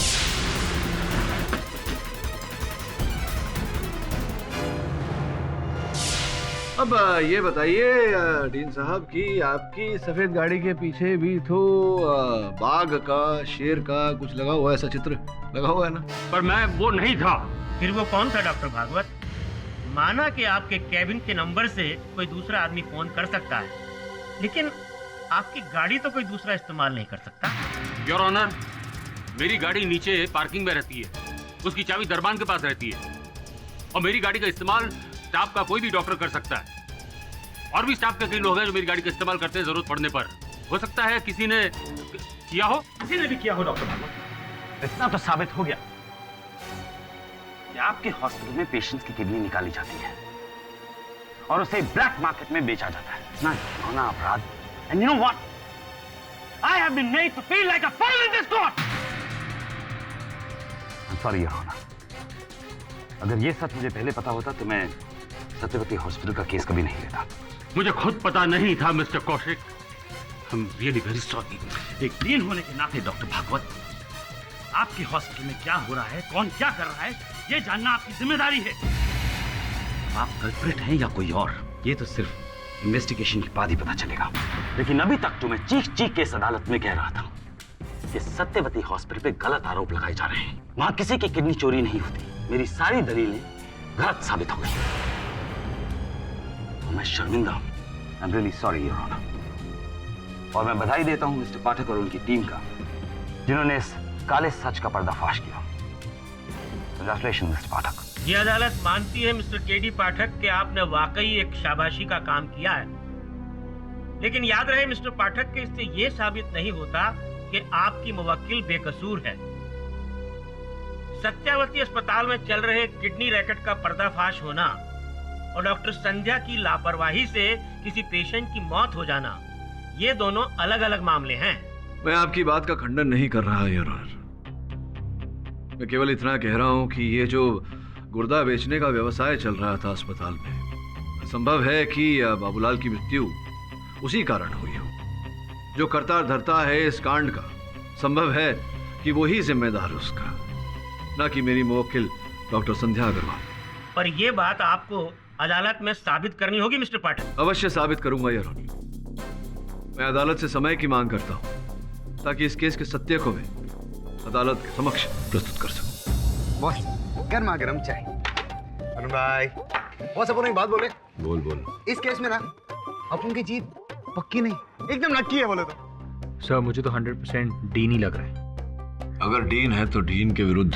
अब ये बताइए डीन साहब कि आपकी सफेद गाड़ी के पीछे भी तो बाघ का, शेर का कुछ लगा हुआ है, ऐसा चित्र लगा हुआ है ना? पर मैं वो नहीं था। फिर वो कौन था डॉक्टर भागवत? माना कि आपके कैबिन के नंबर से कोई दूसरा आदमी फोन कर सकता है, लेकिन आपकी गाड़ी तो कोई दूसरा इस्तेमाल नहीं कर सकता। योर ऑनर, मेरी गाड़ी नीचे पार्किंग में रहती है, उसकी चाबी दरबान के पास रहती है, और मेरी गाड़ी का इस्तेमाल स्टाफ का कोई भी डॉक्टर कर सकता है। और भी स्टाफ के कई लोग हैं जो मेरी गाड़ी का इस्तेमाल करते हैं जरूरत पड़ने पर। हो सकता है किसी ने किया हो। किसी ने भी किया हो डॉक्टर भागवत। इतना तो साबित हो गया कि आपके हॉस्पिटल में पेशेंट्स की किडनी निकाली जाती है और उसे ब्लैक मार्केट में बेचा जाता है। इतना घिनौना अपराध। And you know what, I have been made to feel like a fool in this court. I am sorry your honour. अगर ये सच मुझे पहले पता होता तो मैं सत्यवती हॉस्पिटल का केस कभी नहीं लेता। मुझे खुद पता नहीं था mister Kaushik. I am really very sorry. एक डीन होने के नाते डॉक्टर भागवत, आपके हॉस्पिटल में क्या हो रहा है, कौन क्या कर रहा है, ये जानना आपकी जिम्मेदारी है। आप कल्प्रिट हैं या कोई और, ये तो सिर्फ इन्वेस्टिगेशन के बाद ही पता चलेगा। लेकिन अभी तक तो मैं चीख चीख के इस अदालत में कह रहा था कि सत्यवती हॉस्पिटल पे गलत आरोप लगाए जा रहे हैं। वहां किसी की किडनी चोरी नहीं होती। मेरी सारी दलीलें गलत साबित हो गई। मैं शर्मिंदा हूं। I am really sorry your honour. और मैं बधाई देता हूं मिस्टर पाठक और उनकी टीम का, जिन्होंने इस काले सच का पर्दाफाश किया। कांग्रेचुलेशन मिस्टर पाठक। ये अदालत मानती है मिस्टर केडी पाठक कि आपने वाकई एक शाबाशी का काम किया है। लेकिन याद रहे मिस्टर पाठक कि इससे ये साबित नहीं होता कि आपकी मुवक्किल बेकसूर है। सत्यावती अस्पताल में चल रहे किडनी रैकेट का पर्दाफाश होना और डॉक्टर संध्या की लापरवाही से किसी पेशेंट की मौत हो जाना, ये दोनों अलग अलग मामले हैं। मैं आपकी बात का खंडन नहीं कर रहा योर ऑनर। मैं केवल इतना कह रहा हूं कि ये जो गुर्दा बेचने का व्यवसाय चल रहा था अस्पताल में, संभव है कि बाबूलाल की मृत्यु उसी कारण हुई हो। जो करता धरता है इस कांड का, संभव है कि वो ही जिम्मेदार उसका, ना कि मेरी मुवक्किल डॉक्टर संध्या अग्रवाल। पर ये बात आपको अदालत में साबित करनी होगी मिस्टर पाठक। अवश्य साबित करूंगा योर ऑनर। मैं अदालत से समय की मांग करता हूं ताकि इस केस के सत्य को मैं अदालत के समक्ष प्रस्तुत कर सकूं। बॉस, गर्मा गर्म चाय। अरुण भाई, बॉस अपन एक बात बोले। बोल बोल। इस केस में ना अपन की जीत पक्की नहीं, एकदम लटकी है बोले तो। सर मुझे तो 100% डीन ही लग रहा है। अगर डीन है तो डीन के विरुद्ध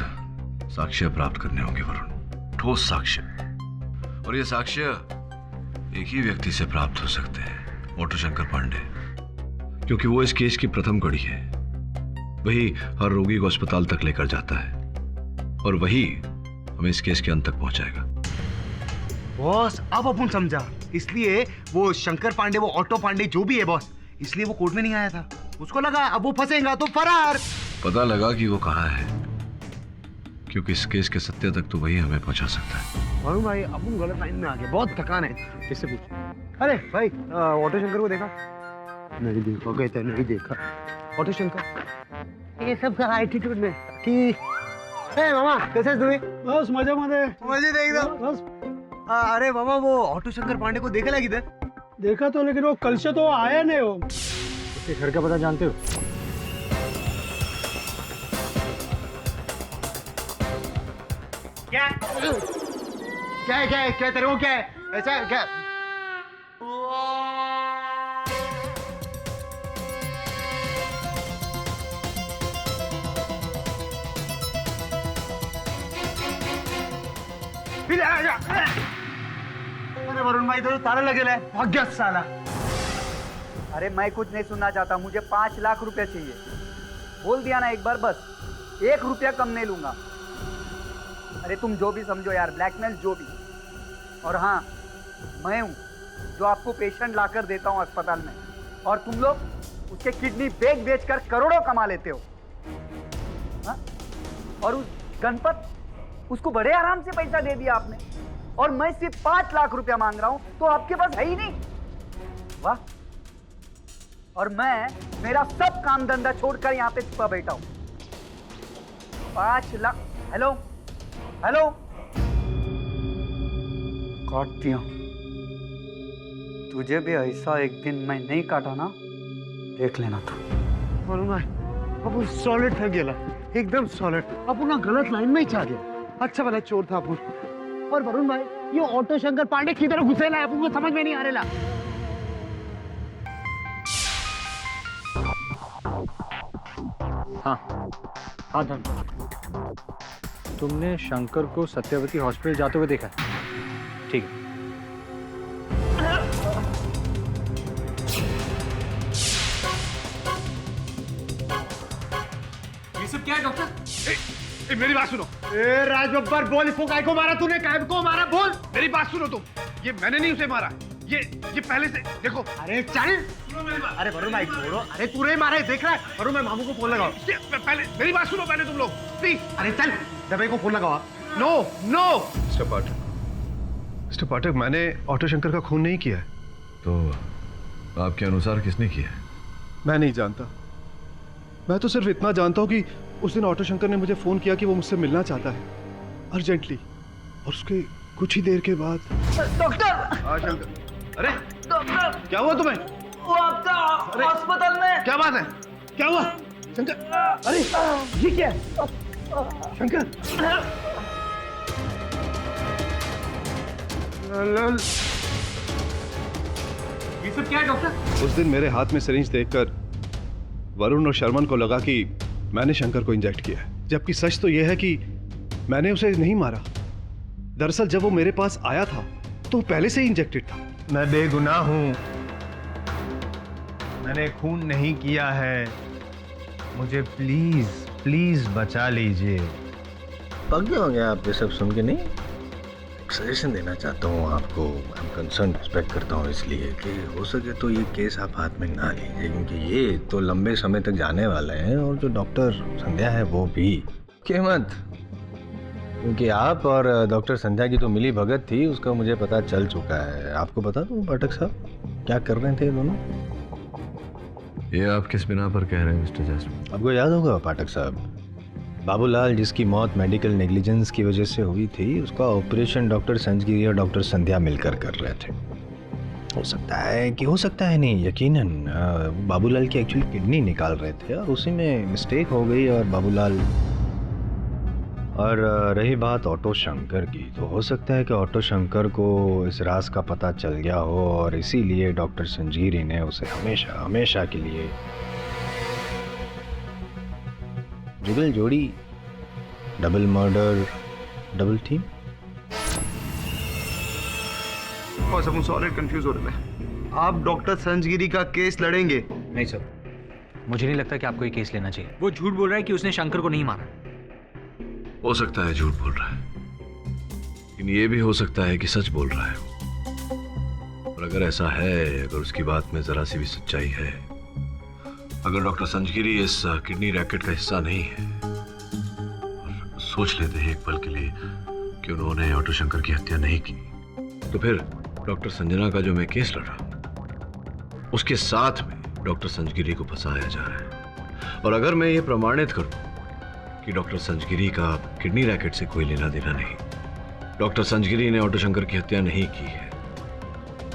साक्ष्य प्राप्त करने होंगे वरुण, ठोस साक्ष्य। और ये साक्ष्य एक ही व्यक्ति से प्राप्त हो सकते हैं, मोटू शंकर पांडे, क्योंकि वो इस केस की प्रथम कड़ी है। वही हर रोगी को अस्पताल तक लेकर जाता है और वही हमें इस केस के अंत तक पहुंचाएगा। बॉस अब अपन समझा, इसलिए वो शंकर पांडे, वो ऑटो पांडे जो भी है बॉस, इसलिए वो कोर्ट में नहीं आया था। उसको लगा अब वो फंसेगा तो फरार। पता लगा कि वो कहाँ है, क्योंकि इस केस के सत्य तक तो वही हमें पहुंचा सकता है। वरुण भाई अपन गलत लाइन में आ गए, बहुत थकान है। किससे पूछ? अरे भाई, ऑटो शंकर को देखा? नहीं देखा, कहते नहीं देखा। ऑटो शंकर ये सब का एटीट्यूड में ठीक। ए मामा, कैसे तुम्ही? बस मजा मध्ये एकदम बस। अरे मामा, वो ऑटो शंकर पांडे को देखा किधर? देखा तो, लेकिन वो कल से तो आया नहीं। हो उसके घर का पता जानते हो? क्या क्या क्या क्या तेरे को क्या है? ऐसा क्या? अरे वरुण भाई, तो तारा लगेला है, भाग्य साला। अरे मैं कुछ नहीं सुनना चाहता, मुझे 5 लाख रुपए चाहिए। बोल दिया ना एक बार, बस 1 रुपया कम नहीं लूंगा। अरे तुम जो भी समझो यार, ब्लैकमेल जो भी। और हाँ, मैं हूँ जो आपको पेशेंट लाकर देता हूँ अस्पताल में, और तुम लोग उसके किडनी बेच कर करोड़ों कमा लेते हो। हाँ? और उस गणपत, उसको बड़े आराम से पैसा दे दिया आपने, और मैं सिर्फ 5 लाख रुपया मांग रहा हूं, तो आपके पास है ही नहीं। वाह। और मैं मेरा सब काम धंधा छोड़कर यहाँ पे छुपा बैठा हूं। 5 लाख। हेलो हेलो, काट दिया। तुझे भी ऐसा एक दिन मैं नहीं काटा ना, देख लेना तू। वरुण भाई, अब सॉलिड था गेला, एकदम सॉलिड। अब ना गलत लाइन में ही जा गया। अच्छा वाला चोर था अपन। और वरुण भाई, ये ऑटो शंकर पांडे किधर घुसेला है, अपन को समझ में नहीं आ रहा। हाँ धन, तुमने शंकर को सत्यवती हॉस्पिटल जाते हुए देखा? ठीक है। क्या है डॉक्टर? मेरी बात सुनो। राज बब्बर बोल, इसको काय को मारा तूने? काय को मारा बोल? मेरी बात सुनो तुम। ये मैंने नहीं उसे मारा, ये पहले से देखो। अरे चल, अरे वरुण भाई छोड़ो। अरे तू नहीं मारा है, देख रहा है? वरुण मैं मामू को फोन लगाओ। पहले मेरी बात सुनो पहले तुम लोग प्लीज। अरे चल दबे को फोन लगाओ आप। नो नो मिस्टर पाठक, मैंने ऑटो शंकर का खून नहीं किया है। तो आपके अनुसार किसने किया? मैं नहीं जानता। मैं तो सिर्फ इतना जानता हूँ कि उस दिन ऑटो शंकर ने मुझे फोन किया कि वो मुझसे मिलना चाहता है अर्जेंटली, और उसके कुछ ही देर के बाद। डॉक्टर! हाँ शंकर। अरे डॉक्टर! क्या हुआ तुम्हें? वो आपका अस्पताल में। क्या बात है? क्या हुआ शंकर? अरे ये क्या है? शंकर! ये सब क्या है डॉक्टर? उस दिन मेरे हाथ में सिरिंज देखकर वरुण और शर्मन को लगा कि मैंने शंकर को इंजेक्ट किया है, जबकि सच तो यह है कि मैंने उसे नहीं मारा। दरअसल जब वो मेरे पास आया था तो पहले से ही इंजेक्टेड था। मैं बेगुनाह हूं, मैंने खून नहीं किया है। मुझे प्लीज प्लीज बचा लीजिए। पक गए होंगे आप ये सब सुन के। नहीं, एक सजेशन देना चाहता हूँ आपको। आई एम कंसर्न, रिस्पेक्ट करता हूँ इसलिए कि हो सके तो ये केस आप हाथ में ना लीजिए, क्योंकि ये तो लंबे समय तक जाने वाला है, और जो डॉक्टर संध्या है वो भी के मत, क्योंकि आप और डॉक्टर संध्या की तो मिली भगत थी, उसका मुझे पता चल चुका है। आपको बता दूँ पाठक साहब क्या कर रहे थे दोनों? ये आप किस बिना पर कह रहे हैं मिस्टर जैस्मिन? आपको याद होगा पाठक साहब, बाबूलाल जिसकी मौत मेडिकल नेग्लिजेंस की वजह से हुई थी, उसका ऑपरेशन डॉक्टर संजगिरी और डॉक्टर संध्या मिलकर कर रहे थे। हो सकता है नहीं, यकीनन बाबूलाल की एक्चुअली किडनी निकाल रहे थे और उसी में मिस्टेक हो गई और बाबूलाल। और रही बात ऑटो शंकर की, तो हो सकता है कि ऑटो शंकर को इस राज का पता चल गया हो और इसीलिए डॉक्टर संजीरी ने उसे हमेशा हमेशा के लिए जुगल जोड़ी, डबल मर्डर, डबल टीम। बस हम सॉलिड कंफ्यूज हो रहे हैं। आप डॉक्टर संजगिरी का केस लड़ेंगे? नहीं सर, मुझे नहीं लगता कि आपको ये केस लेना चाहिए। वो झूठ बोल रहा है कि उसने शंकर को नहीं मारा। हो सकता है झूठ बोल रहा है, लेकिन ये भी हो सकता है कि सच बोल रहा है। और अगर ऐसा है, अगर उसकी बात में जरा सी भी सच्चाई है, अगर डॉक्टर संजगिरी इस किडनी रैकेट का हिस्सा नहीं है, और सोच लेते हैं एक पल के लिए कि उन्होंने ऑटो शंकर की हत्या नहीं की, तो फिर डॉक्टर संजना का जो मैं केस लड़ा, उसके साथ में डॉक्टर संजगिरी को फंसाया जा रहा है। और अगर मैं ये प्रमाणित करूं कि डॉक्टर संजगिरी का किडनी रैकेट से कोई लेना देना नहीं, डॉक्टर संजगिरी ने ऑटो शंकर की हत्या नहीं की है,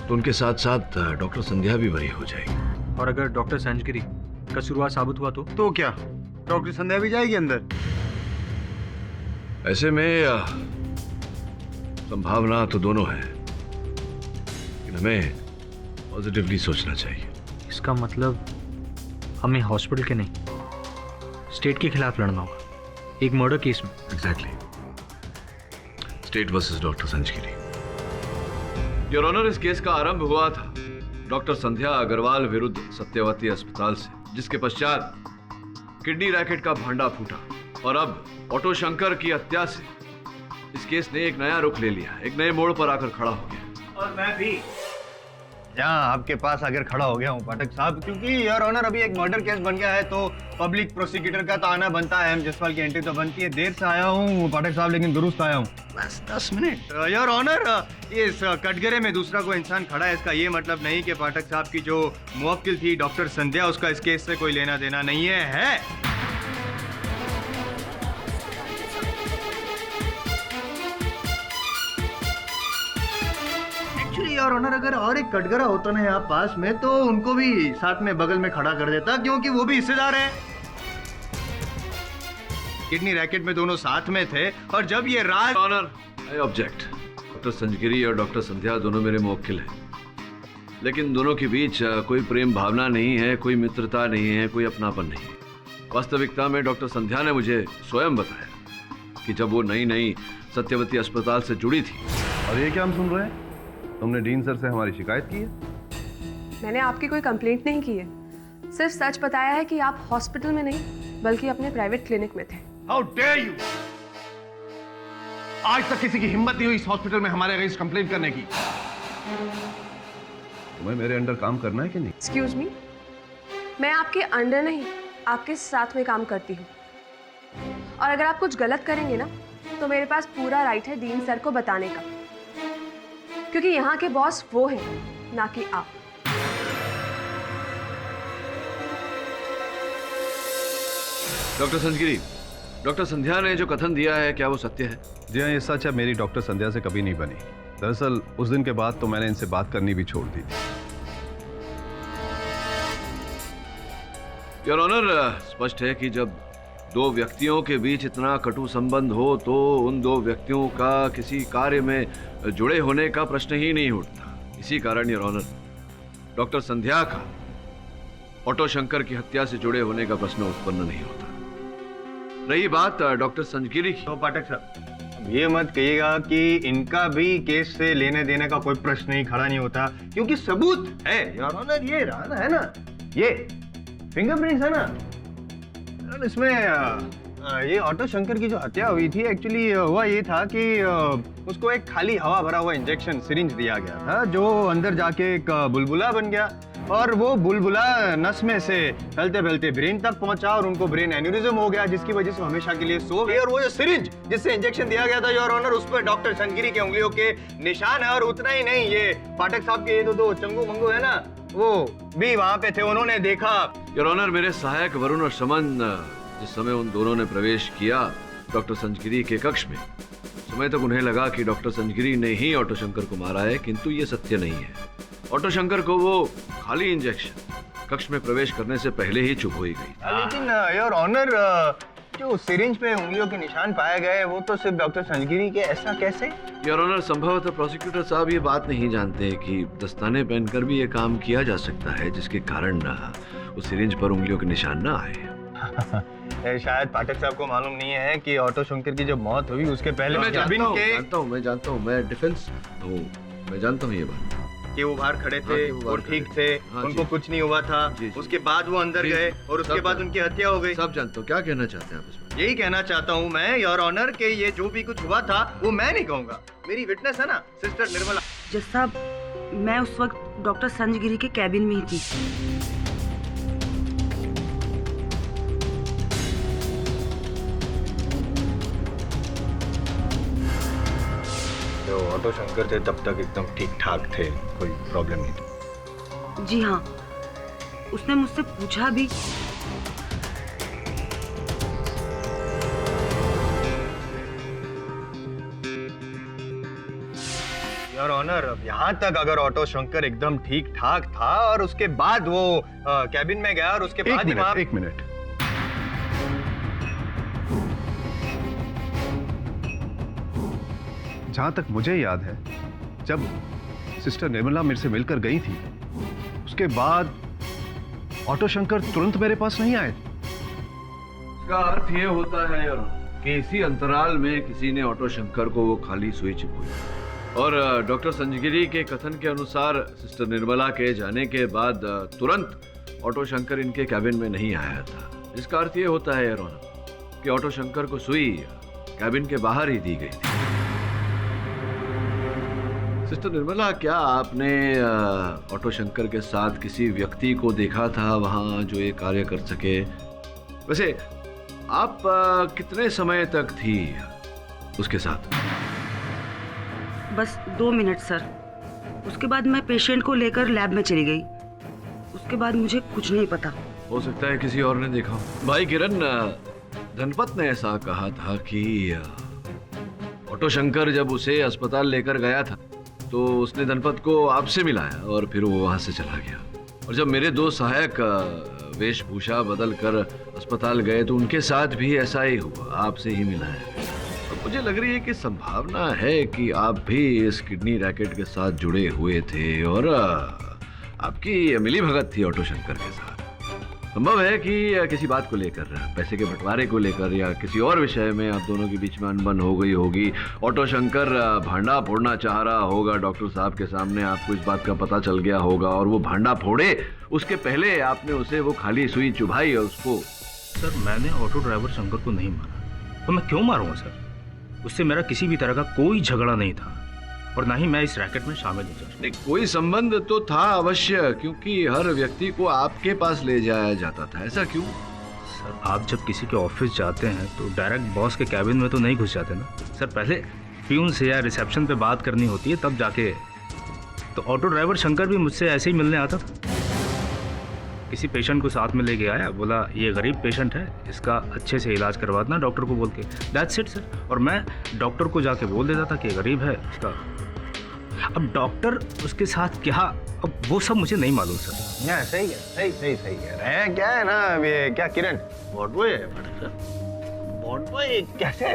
तो उनके साथ साथ डॉक्टर संध्या भी बरी हो जाएगी। और अगर डॉक्टर संजगिरी कसूरवार साबित हुआ तो क्या डॉक्टर संध्या भी जाएगी अंदर? ऐसे में संभावना तो दोनों है, लेकिन हमें पॉजिटिवली सोचना चाहिए। इसका मतलब हमें हॉस्पिटल के नहीं, स्टेट के खिलाफ लड़ना होगा, एक मर्डर केस में। Exactly, state versus doctor Sanjgiri. Your honour, इस केस का आरंभ हुआ था डॉक्टर संध्या अग्रवाल विरुद्ध सत्यवती अस्पताल से, जिसके पश्चात किडनी रैकेट का भांडा फूटा, और अब ऑटो शंकर की हत्या से इस केस ने एक नया रुख ले लिया, एक नए मोड़ पर आकर खड़ा हो गया। और मैं भी जहाँ आपके पास आकर खड़ा हो गया हूँ पाठक साहब, क्योंकि योर ऑनर अभी एक मर्डर केस बन गया है, तो पब्लिक प्रोसिक्यूटर का तो आना बनता है, एम जसवाल की एंट्री तो बनती है। देर से आया हूँ पाठक साहब, लेकिन दुरुस्त आया हूँ। बस 10 मिनट। योर ऑनर, ये इस कटघरे में दूसरा कोई इंसान खड़ा है, इसका ये मतलब नहीं कि पाठक साहब की जो मुवक्किल थी डॉक्टर संध्या, उसका इस केस से कोई लेना देना नहीं है। और ऑनर, अगर और एक कटघरा होता ना यहाँ पास में, तो उनको भी साथ में बगल में खड़ा कर देता, क्योंकि वो भी हिस्सेदार है। किडनी रैकेट में दोनों साथ में थे, और जब ये राज। Honour, I object. Doctor Sanjgiri और डॉक्टर संध्या दोनों मेरे मुवक्किल हैं, लेकिन दोनों के बीच कोई प्रेम भावना नहीं है, कोई मित्रता नहीं है, कोई अपनापन नहीं है। वास्तविकता में डॉक्टर संध्या ने मुझे स्वयं बताया कि जब वो नई सत्यवती अस्पताल से जुड़ी थी। और ये क्या हम सुन रहे हैं? तुमने डीन सर से हमारी शिकायत की है? मैंने आपकी कोई कंप्लेंट नहीं की है। सिर्फ सच बताया है कि आप हॉस्पिटल में नहीं बल्कि अपने प्राइवेट क्लिनिक में थे। How dare you! आज तक किसी की हिम्मत नहीं हुई इस हॉस्पिटल में हमारे अगेंस्ट कंप्लेन करने की। तुम्हें मेरे अंडर काम करना है कि नहीं? एक्सक्यूज मी, मैं आपके अंडर नहीं आपके साथ में काम करती हूँ, और अगर आप कुछ गलत करेंगे ना तो मेरे पास पूरा राइट है डीन सर को बताने का, क्योंकि यहाँ के बॉस वो हैं ना कि आप। डॉक्टर संजगिरी, डॉक्टर संध्या ने जो कथन दिया है क्या वो सत्य है? जी हाँ, ये सच है। मेरी डॉक्टर संध्या से कभी नहीं बनी। दरअसल उस दिन के बाद तो मैंने इनसे बात करनी भी छोड़ दी थी। योर ऑनर, स्पष्ट है कि जब दो व्यक्तियों के बीच इतना कटु संबंध हो तो उन दो व्यक्तियों का किसी कार्य में जुड़े होने का प्रश्न ही नहीं उठता। इसी कारण योर ऑनर, डॉक्टर संध्या का ऑटो शंकर की हत्या से जुड़े होने का प्रश्न उत्पन्न नहीं होता। रही बात डॉक्टर संजगिरी की, तो पाठक साहब ये मत कहिएगा कि इनका भी केस से लेने देने का कोई प्रश्न ही खड़ा नहीं होता, क्योंकि सबूत है योर ऑनर। ये रहा है ना, ये फिंगरप्रिंट्स है ना इसमें। ये ऑटो शंकर की जो हत्या हुई थी, एक्चुअली हुआ ये था कि उसको एक खाली हवा भरा हुआ इंजेक्शन सिरिंज दिया गया था, जो अंदर जाके एक बुलबुला बन गया, और वो बुलबुला नस में से फैलते फैलते ब्रेन तक पहुंचा और उनको ब्रेन एन्यूरिज्म हो गया, जिसकी वजह से हमेशा के लिए सो गए। और वो जो सिरिंज जिससे इंजेक्शन दिया गया था योर ऑनर, उस पर डॉक्टर संजगिरी के उंगलियों के निशान है। और उतना ही नहीं, ये पाठक साहब के ये दो चंगू मंगू है ना, वो भी वहां पे थे, उन्होंने देखा। योर ऑनर, मेरे सहायक वरुण और शमन जिस समय उन दोनों ने प्रवेश किया डॉक्टर संजगिरी के कक्ष में, समय तक उन्हें लगा कि डॉक्टर संजगिरी ने ही ऑटो शंकर को मारा है, किंतु ये सत्य नहीं है। ऑटो शंकर को वो खाली इंजेक्शन कक्ष में प्रवेश करने से पहले ही चुप हो ही गई। लेकिन योर ऑनर, जो सिरिंज पे उंगलियों के निशान पाए गए वो तो सिर्फ डॉक्टर संजगिरी के, ऐसा कैसे? योर ऑनर, संभवतः प्रोसिक्यूटर साहब ये बात नहीं जानते कि दस्ताने पहनकर भी ये काम किया जा सकता है, जिसके कारण उस सिरिंज पर उंगलियों के निशान न आए। शायद पाठक साहब को मालूम नहीं है कि ऑटो शंकर की जब मौत हुई उसके पहले मैं जानता हूँ, मैं डिफेंस हूँ, मैं जानता हूँ ये बात कि वो बाहर खड़े थे और ठीक थे, उनको कुछ नहीं हुआ था। उसके बाद वो अंदर गए और उसके बाद उनकी हत्या हो गई। सब जानते हो। क्या कहना चाहते हैं आप इसमें? यही कहना चाहता हूँ मैं योर ऑनर के ये जो भी कुछ हुआ था वो मैं नहीं कहूँगा, मेरी विटनेस है ना सिस्टर निर्मला। जज साहब, मैं उस वक्त डॉक्टर संजगिरी के कैबिन में ही थी। तो ऑटो शंकर थे तब तक एकदम ठीक ठाक थे, कोई प्रॉब्लम नहीं थी? जी हाँ, उसने मुझसे पूछा भी। योर ऑनर, अब यहाँ तक अगर ऑटो शंकर एकदम ठीक ठाक था और उसके बाद वो कैबिन में गया और उसके बाद ही वहाँ... एक मिनट, जहां तक मुझे याद है, जब सिस्टर निर्मला मेरे से मिलकर गई थी उसके बाद ऑटो शंकर तुरंत मेरे पास नहीं आए। इसका अर्थ ये होता है कि इसी अंतराल में किसी ने ऑटो शंकर को वो खाली सुई चिपकाई, और डॉक्टर संजगिरी के कथन के अनुसार सिस्टर निर्मला के जाने के बाद तुरंत ऑटो शंकर इनके कैबिन में नहीं आया था। इसका अर्थ ये होता है कि ऑटो शंकर को सुई कैबिन के बाहर ही दी गई थी। सिस्टर निर्मला, क्या आपने ऑटो शंकर के साथ किसी व्यक्ति को देखा था वहां जो ये कार्य कर सके? वैसे आप कितने समय तक थी उसके साथ? बस 2 मिनट सर। उसके बाद मैं पेशेंट को लेकर लैब में चली गई। उसके बाद मुझे कुछ नहीं पता। हो सकता है किसी और ने देखा हो। भाई किरण, धनपत ने ऐसा कहा था कि ऑटो शंकर जब उसे अस्पताल लेकर गया था तो उसने धनपत को आपसे मिलाया और फिर वो वहां से चला गया। और जब मेरे 2 सहायक वेशभूषा बदल कर अस्पताल गए तो उनके साथ भी ऐसा ही हुआ, आपसे ही मिलाया। और मुझे लग रही है कि संभावना है कि आप भी इस किडनी रैकेट के साथ जुड़े हुए थे और आपकी मिली भगत थी ऑटो शंकर के साथ। संभव है कि किसी बात को लेकर, पैसे के बंटवारे को लेकर या किसी और विषय में आप दोनों के बीच में अनबन हो गई होगी। ऑटो शंकर भांडा फोड़ना चाह रहा होगा डॉक्टर साहब के सामने, आपको इस बात का पता चल गया होगा और वो भांडा फोड़े उसके पहले आपने उसे वो खाली सुई चुभाई और उसको। सर मैंने ऑटो ड्राइवर शंकर को नहीं मारा, तो मैं क्यों मारूंगा सर? उससे मेरा किसी भी तरह का कोई झगड़ा नहीं था और ना ही मैं इस रैकेट में शामिल हूँ सर। नहीं, कोई संबंध तो था अवश्य, क्योंकि हर व्यक्ति को आपके पास ले जाया जाता था। ऐसा क्यों? सर आप जब किसी के ऑफिस जाते हैं तो डायरेक्ट बॉस के कैबिन में तो नहीं घुस जाते ना सर, पहले प्यून से या रिसेप्शन पे बात करनी होती है तब जाके। तो ऑटो ड्राइवर शंकर भी मुझसे ऐसे ही मिलने आता था, किसी पेशेंट को साथ में लेके आया, बोला ये गरीब पेशेंट है, इसका अच्छे से इलाज करवा देना डॉक्टर को बोल के, दैट्स इट सर। और मैं डॉक्टर को जाके बोल देता था कि गरीब है उसका। अब डॉक्टर उसके साथ क्या, अब वो सब मुझे नहीं मालूम सर। सही है, सही कह रहे हैं। क्या है ना ये क्या किरण, ब्रॉडवे कैसे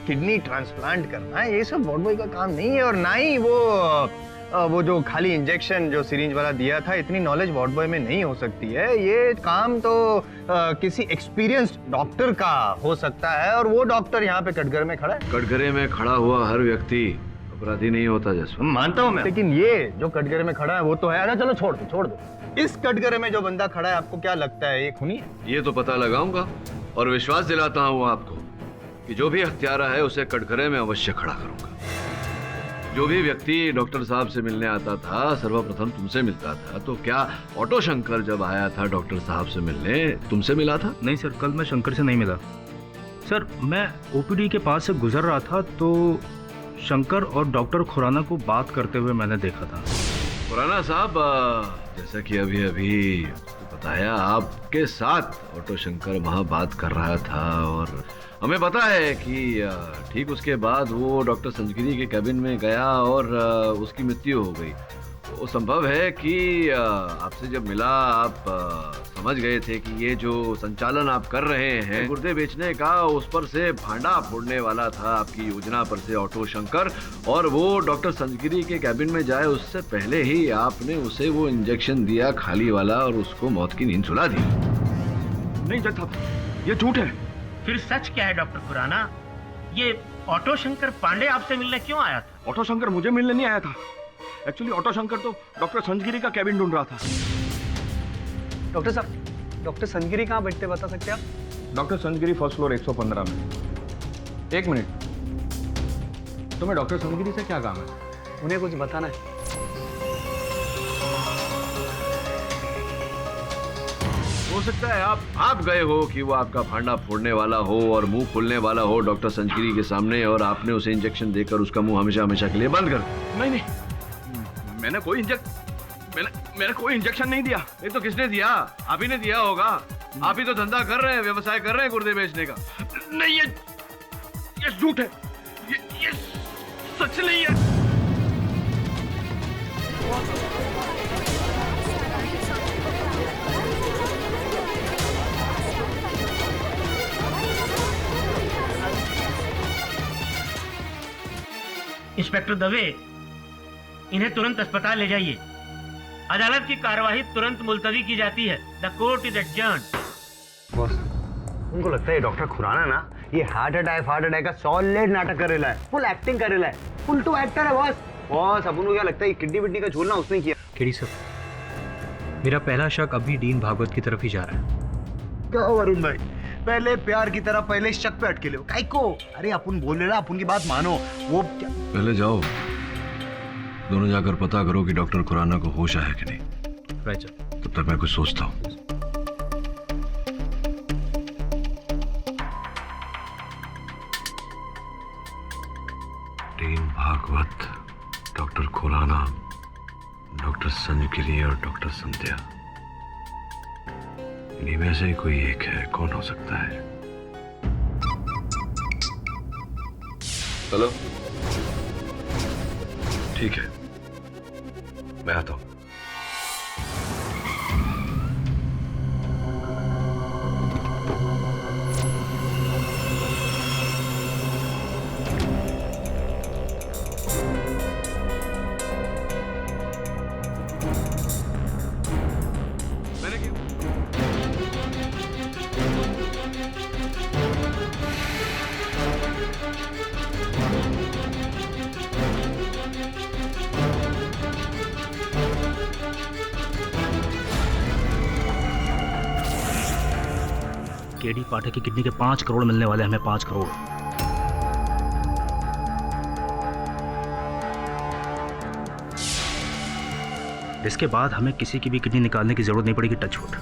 किडनी ट्रांसप्लांट करना है, ये सब ब्रॉडवे का काम नहीं है। और ना ही वो जो खाली इंजेक्शन जो सिरिंज वाला दिया था, इतनी नॉलेज वार्ड बॉय में नहीं हो सकती है। ये काम तो किसी एक्सपीरियंस्ड डॉक्टर का हो सकता है और वो डॉक्टर यहाँ पे कटघरे में खड़ा है। कटघरे में खड़ा हुआ हर व्यक्ति अपराधी नहीं होता जसवंत। मानता हूँ मैं, लेकिन ये जो कटघरे में खड़ा है वो तो है। अरे चलो छोड़ दो। इस कटघरे में जो बंदा खड़ा है आपको क्या लगता है ये खूनी है? ये तो पता लगाऊंगा और विश्वास दिलाता हूँ आपको कि जो भी हत्यारा है उसे कटघरे में अवश्य खड़ा करूंगा। जो भी व्यक्ति डॉक्टर साहब से मिलने आता था सर्वप्रथम तुमसे मिलता था, तो क्या ऑटो शंकर जब आया था डॉक्टर साहब से मिलने तुमसे मिला था? नहीं सर, कल मैं शंकर से नहीं मिला सर। मैं ओपीडी के पास से गुजर रहा था तो शंकर और डॉक्टर खुराना को बात करते हुए मैंने देखा था। खुराना साहब, जैसा कि अभी बताया, आपके साथ ऑटो शंकर वहाँ बात कर रहा था और हमें पता है कि ठीक उसके बाद वो डॉक्टर संजगिरी के कैबिन में गया और उसकी मृत्यु हो गई। वो संभव है कि आपसे जब मिला आप समझ गए थे कि ये जो संचालन आप कर रहे हैं गुर्दे बेचने का, उस पर से भांडा फोड़ने वाला था आपकी योजना पर से ऑटो शंकर, और वो डॉक्टर संजगिरी के कैबिन में जाए उससे पहले ही आपने उसे वो इंजेक्शन दिया खाली वाला और उसको मौत की नींद सुला दी। नहीं जज साहब, ये झूठ है। फिर सच क्या है डॉक्टर खुराना? ये ऑटो शंकर पांडे आपसे मिलने क्यों आया था? ऑटो शंकर मुझे मिलने नहीं आया था। एक्चुअली ऑटो शंकर तो डॉक्टर संजगिरी का कैबिन ढूंढ रहा था। डॉक्टर साहब, डॉक्टर संजगिरी कहाँ बैठते बता सकते हैं आप? डॉक्टर संजगिरी फर्स्ट फ्लोर 115 में। एक मिनट, तुम्हें डॉक्टर संजगिरी से क्या काम है? उन्हें कुछ बताना है। हो सकता है आप गए हो कि वो आपका भांडा फोड़ने वाला हो और मुंह खोलने वाला हो डॉक्टर संजगिरी के सामने, और आपने उसे इंजेक्शन देकर उसका मुंह हमेशा हमेशा के लिए बंद कर। नहीं, मैंने कोई इंजेक्शन नहीं दिया। नहीं तो किसने दिया? आप ही ने दिया होगा। आप ही तो धंधा कर रहे हैं, व्यवसाय कर रहे हैं गुर्दे बेचने का। नहीं, ये झूठ है, ये सच नहीं है। इंस्पेक्टर दवे, इन्हें तुरंत अस्पताल ले जाइए। अदालत की कार्यवाही तुरंत मुलतवी की जाती है। The court is adjourned. Boss, उनको लगता है डॉक्टर खुराना ना ये हार्ट अटैक का सॉलिड नाटक कर रहा है, फुल एक्टिंग कर रहा है, फुल टू एक्टर है बॉस। बॉस, अपन को क्या लगता है किड्नी विड्नी का झोलना उसने किया? केडी सर, मेरा पहला शक अभी डीन भागवत की तरफ ही जा रहा है। क्या वरुण भाई, पहले प्यार की तरह पहले शक पे अटके लो काई को? अरे अपन बोल रहे ना, अपन की बात मानो। वो क्या? पहले जाओ, दोनों जाकर पता करो कि डॉक्टर खुराना को होश आया कि नहीं। Right sir. तब तक मैं कुछ सोचता हूँ। Dean Bhagwat, doctor Khurana, doctor Sanjgiri और डॉक्टर संध्या, इन्हीं में से कोई एक है। कौन हो सकता है? चलो ठीक है, मैं आता हूं। केडी पाठक की किडनी के 5 करोड़ मिलने वाले, हमें 5 करोड़। इसके बाद हमें किसी की भी किडनी निकालने की जरूरत नहीं पड़ेगी। Touch wood.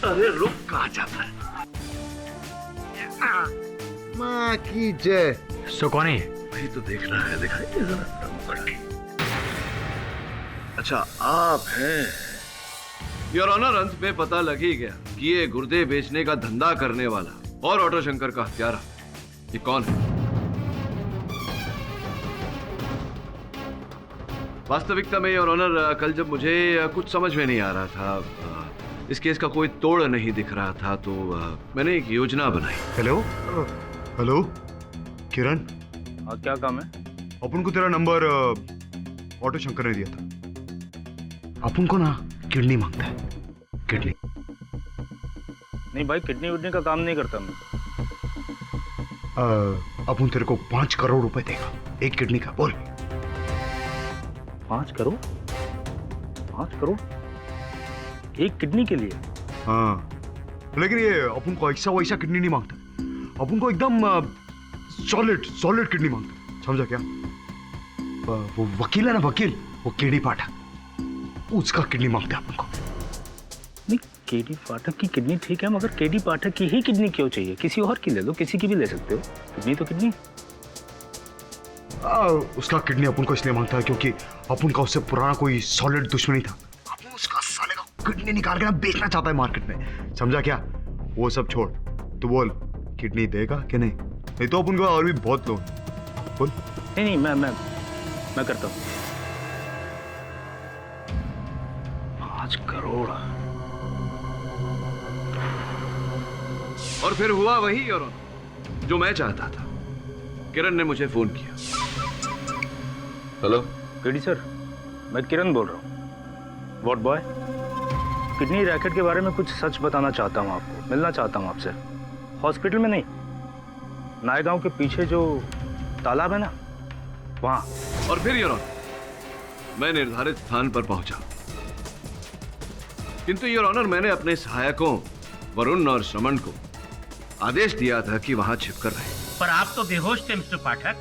अरे रुक, कहाँ जाता है? माँ की जय। सो कौन है? वही तो देखना है, दिखाइए जरा नंबर की। अच्छा, आप हैं। योर ऑनर, अंत में पता लग ही गया कि ये गुर्दे बेचने का धंधा करने वाला और ऑटो शंकर का हत्यारा ये कौन है। वास्तविकता में योर ऑनर, कल जब मुझे कुछ समझ में नहीं आ रहा था, इस केस का कोई तोड़ नहीं दिख रहा था, तो मैंने एक योजना बनाई। हेलो हेलो किरण, क्या काम है? अपन को तेरा नंबर ऑटो शंकर ने दिया था। अपन को ना किडनी मांगता है, किडनी। नहीं भाई, किडनी विडनी का काम नहीं करता मैं। अपन तेरे को 5 करोड़ रुपए देगा एक किडनी का। बोल। 5 करोड़? 5 करोड़ एक किडनी के लिए? हाँ, लेकिन ये अपन को ऐसा वैसा किडनी नहीं मांगता, अपन को एकदम सॉलिड किडनी मांगता, समझा क्या? वो वकील है ना, वकील, वो केडी पाठक, उसका किडनी मांगता है अपन को। नहीं, केडी पाठक की किडनी ठीक है, मगर केडी पाठक की ही किडनी क्यों चाहिए? किसी और की ले लो, किसी की भी ले सकते हो। किडनी तो किडनी। उसका किडनी अपन को इसलिए मांगता है क्योंकि अपन का उससे पुराना कोई सॉलिड दुश्मनी था। अपन उसका साले का किडनी निकाल के ना बेचना चाहता है मार्केट में, समझा क्या? वो सब छोड़, तू बोल किडनी देगा कि नहीं? नहीं तो अपन को और भी बहुत लोग। बोल। नहीं, मैं करता हूँ। 5 करोड़। और फिर हुआ वही और जो मैं चाहता था। किरण ने मुझे फोन किया। हेलो केडी सर, मैं किरण बोल रहा हूँ। What boy? किडनी रैकेट के बारे में कुछ सच बताना चाहता हूँ आपको, मिलना चाहता हूँ आपसे। हॉस्पिटल में नहीं, नायगांव के पीछे जो तालाब है ना, वहाँ। और फिर योर ऑनर, मैं निर्धारित स्थान पर पहुंचा, किंतु योर ऑनर मैंने अपने सहायकों वरुण और श्रमण को आदेश दिया था कि वहां छिपकर रहे। पर आप तो बेहोश थे मिस्टर पाठक,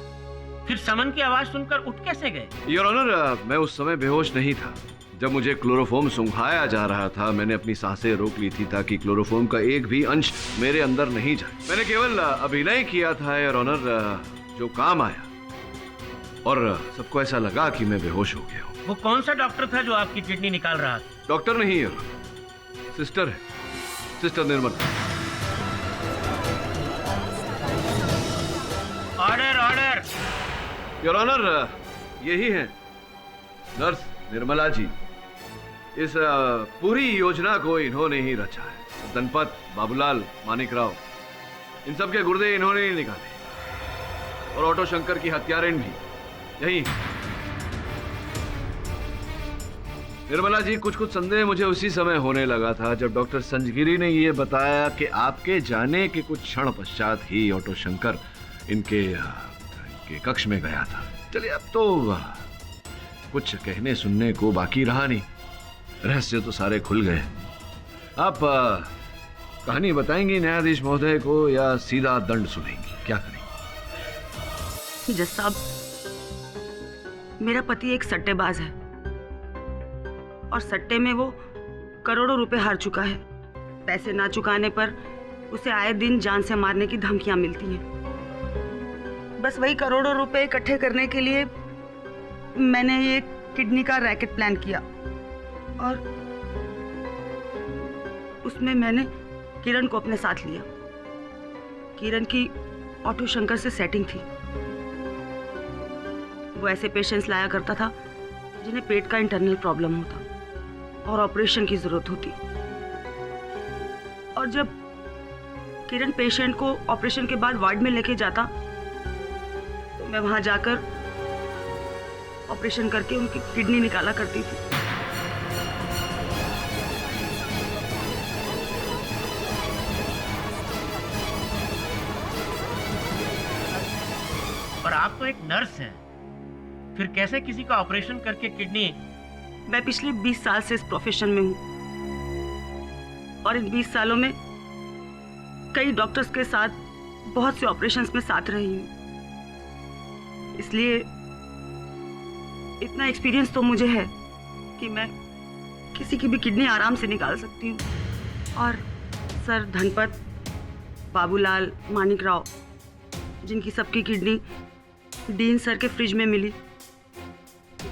फिर समन की आवाज सुनकर उठ कैसे गए? योर ऑनर, मैं उस समय बेहोश नहीं था। जब मुझे क्लोरोफॉर्म सुंघाया जा रहा था, मैंने अपनी सांसें रोक ली थी ताकि क्लोरोफॉर्म का एक भी अंश मेरे अंदर नहीं जाए। मैंने केवल अभिनय किया था योर ऑनर, जो काम आया, और सबको ऐसा लगा कि मैं बेहोश हो गया हूँ। वो कौन सा डॉक्टर था जो आपकी किडनी निकाल रहा था? डॉक्टर नहीं योर, सिस्टर है, sister Nirmala. Order. Your honour, यही है नर्स निर्मला जी। इस पूरी योजना को इन्होंने ही रचा है। धनपत, बाबूलाल, मानिकराव, इन सब के गुर्दे इन्होंने ही निकाले, और ऑटो शंकर की हत्यारिन भी यही। निर्मला जी, कुछ संदेह मुझे उसी समय होने लगा था जब डॉक्टर संजगिरी ने यह बताया कि आपके जाने के कुछ क्षण पश्चात ही ऑटो शंकर इनके कक्ष में गया था। चलिए, अब तो कुछ कहने सुनने को बाकी रहा नहीं, रहस्य तो सारे खुल गए। आप कहानी बताएंगी न्यायाधीश महोदय को या सीधा दंड सुनेंगी? क्या करेंगी? जज साहब, मेरा पति एक सट्टेबाज है और सट्टे में वो करोड़ों रुपए हार चुका है। पैसे ना चुकाने पर उसे आए दिन जान से मारने की धमकियां मिलती हैं। बस वही करोड़ों रुपए इकट्ठे करने के लिए मैंने ये किडनी का रैकेट प्लान किया, और उसमें मैंने किरण को अपने साथ लिया। किरण की ऑटो शंकर से सेटिंग थी। वो ऐसे पेशेंट्स लाया करता था जिन्हें पेट का इंटरनल प्रॉब्लम होता और ऑपरेशन की जरूरत होती। और जब किरण पेशेंट को ऑपरेशन के बाद वार्ड में लेके जाता, तो मैं वहां जाकर ऑपरेशन करके उनकी किडनी निकाला करती थी। पर आप तो एक नर्स हैं, फिर कैसे किसी का ऑपरेशन करके किडनी? मैं पिछले 20 साल से इस प्रोफेशन में हूँ और इन 20 सालों में कई डॉक्टर्स के साथ बहुत से ऑपरेशंस में साथ रही हूँ, इसलिए इतना एक्सपीरियंस तो मुझे है कि मैं किसी की भी किडनी आराम से निकाल सकती हूँ। और सर धनपत, बाबूलाल, मानिक राव, जिनकी सबकी किडनी डीन सर के फ्रिज में मिली,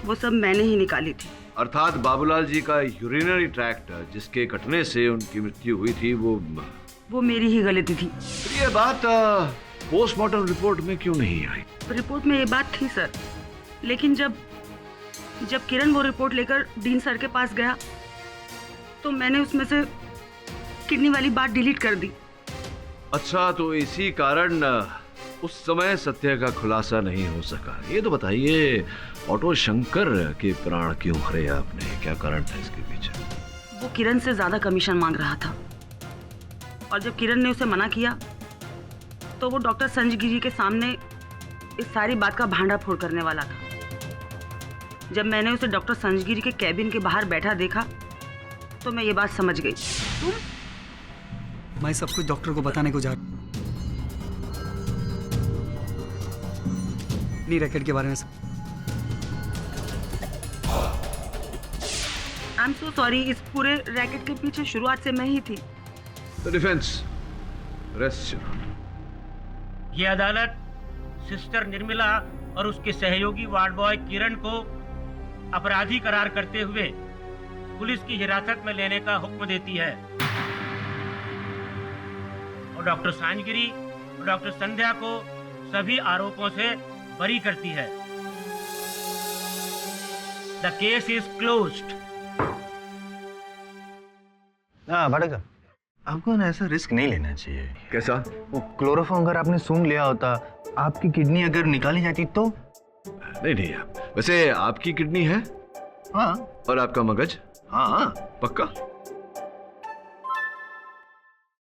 वो सब मैंने ही निकाली थी। अर्थात बाबूलाल जी का यूरिनरी ट्रैक्ट जिसके कटने से उनकी मृत्यु हुई थी वो मेरी ही गलती थी। ये बात पोस्टमार्टम रिपोर्ट में क्यों नहीं आई? रिपोर्ट में ये बात थी सर, लेकिन जब किरण वो रिपोर्ट लेकर डीन सर के पास गया तो मैंने उसमें से किडनी वाली बात डिलीट कर दी। अच्छा, तो इसी कारण उस समय सत्य का खुलासा नहीं हो सका। ये तो बताइए, ऑटो शंकर के प्राण क्यों हरे आपने? क्या कारण था इसके पीछे? वो किरण से ज्यादा कमीशन मांग रहा था और जब किरण ने उसे मना किया तो वो डॉक्टर संजय गिरी के सामने इस सारी बात का भांडा फोड़ करने वाला था। जब मैंने उसे डॉक्टर संजय गिरी के कैबिन के बाहर बैठा देखा तो मैं ये बात समझ गई। मैं सब कुछ डॉक्टर को बताने को जा रहा नहीं, रैकेट के बारे में सब। आई एम सो सॉरी, इस पूरे रैकेट के पीछे शुरुआत से मैं ही थी। Defence, rest. ये अदालत सिस्टर निर्मला और उसके सहयोगी वार्ड बॉय किरण को अपराधी करार करते हुए पुलिस की हिरासत में लेने का हुक्म देती है और डॉक्टर सांजगिरी और डॉक्टर संध्या को सभी आरोपों से बरी करती है। The case is closed. Bhatak साहब, आपको ना ऐसा रिस्क नहीं लेना चाहिए। कैसा? वो क्लोरोफॉर्म अगर आपने सूंघ लिया होता, आपकी किडनी अगर निकाली जाती तो? नहीं, वैसे आपकी किडनी है? हाँ। और आपका मगज? हाँ। पक्का?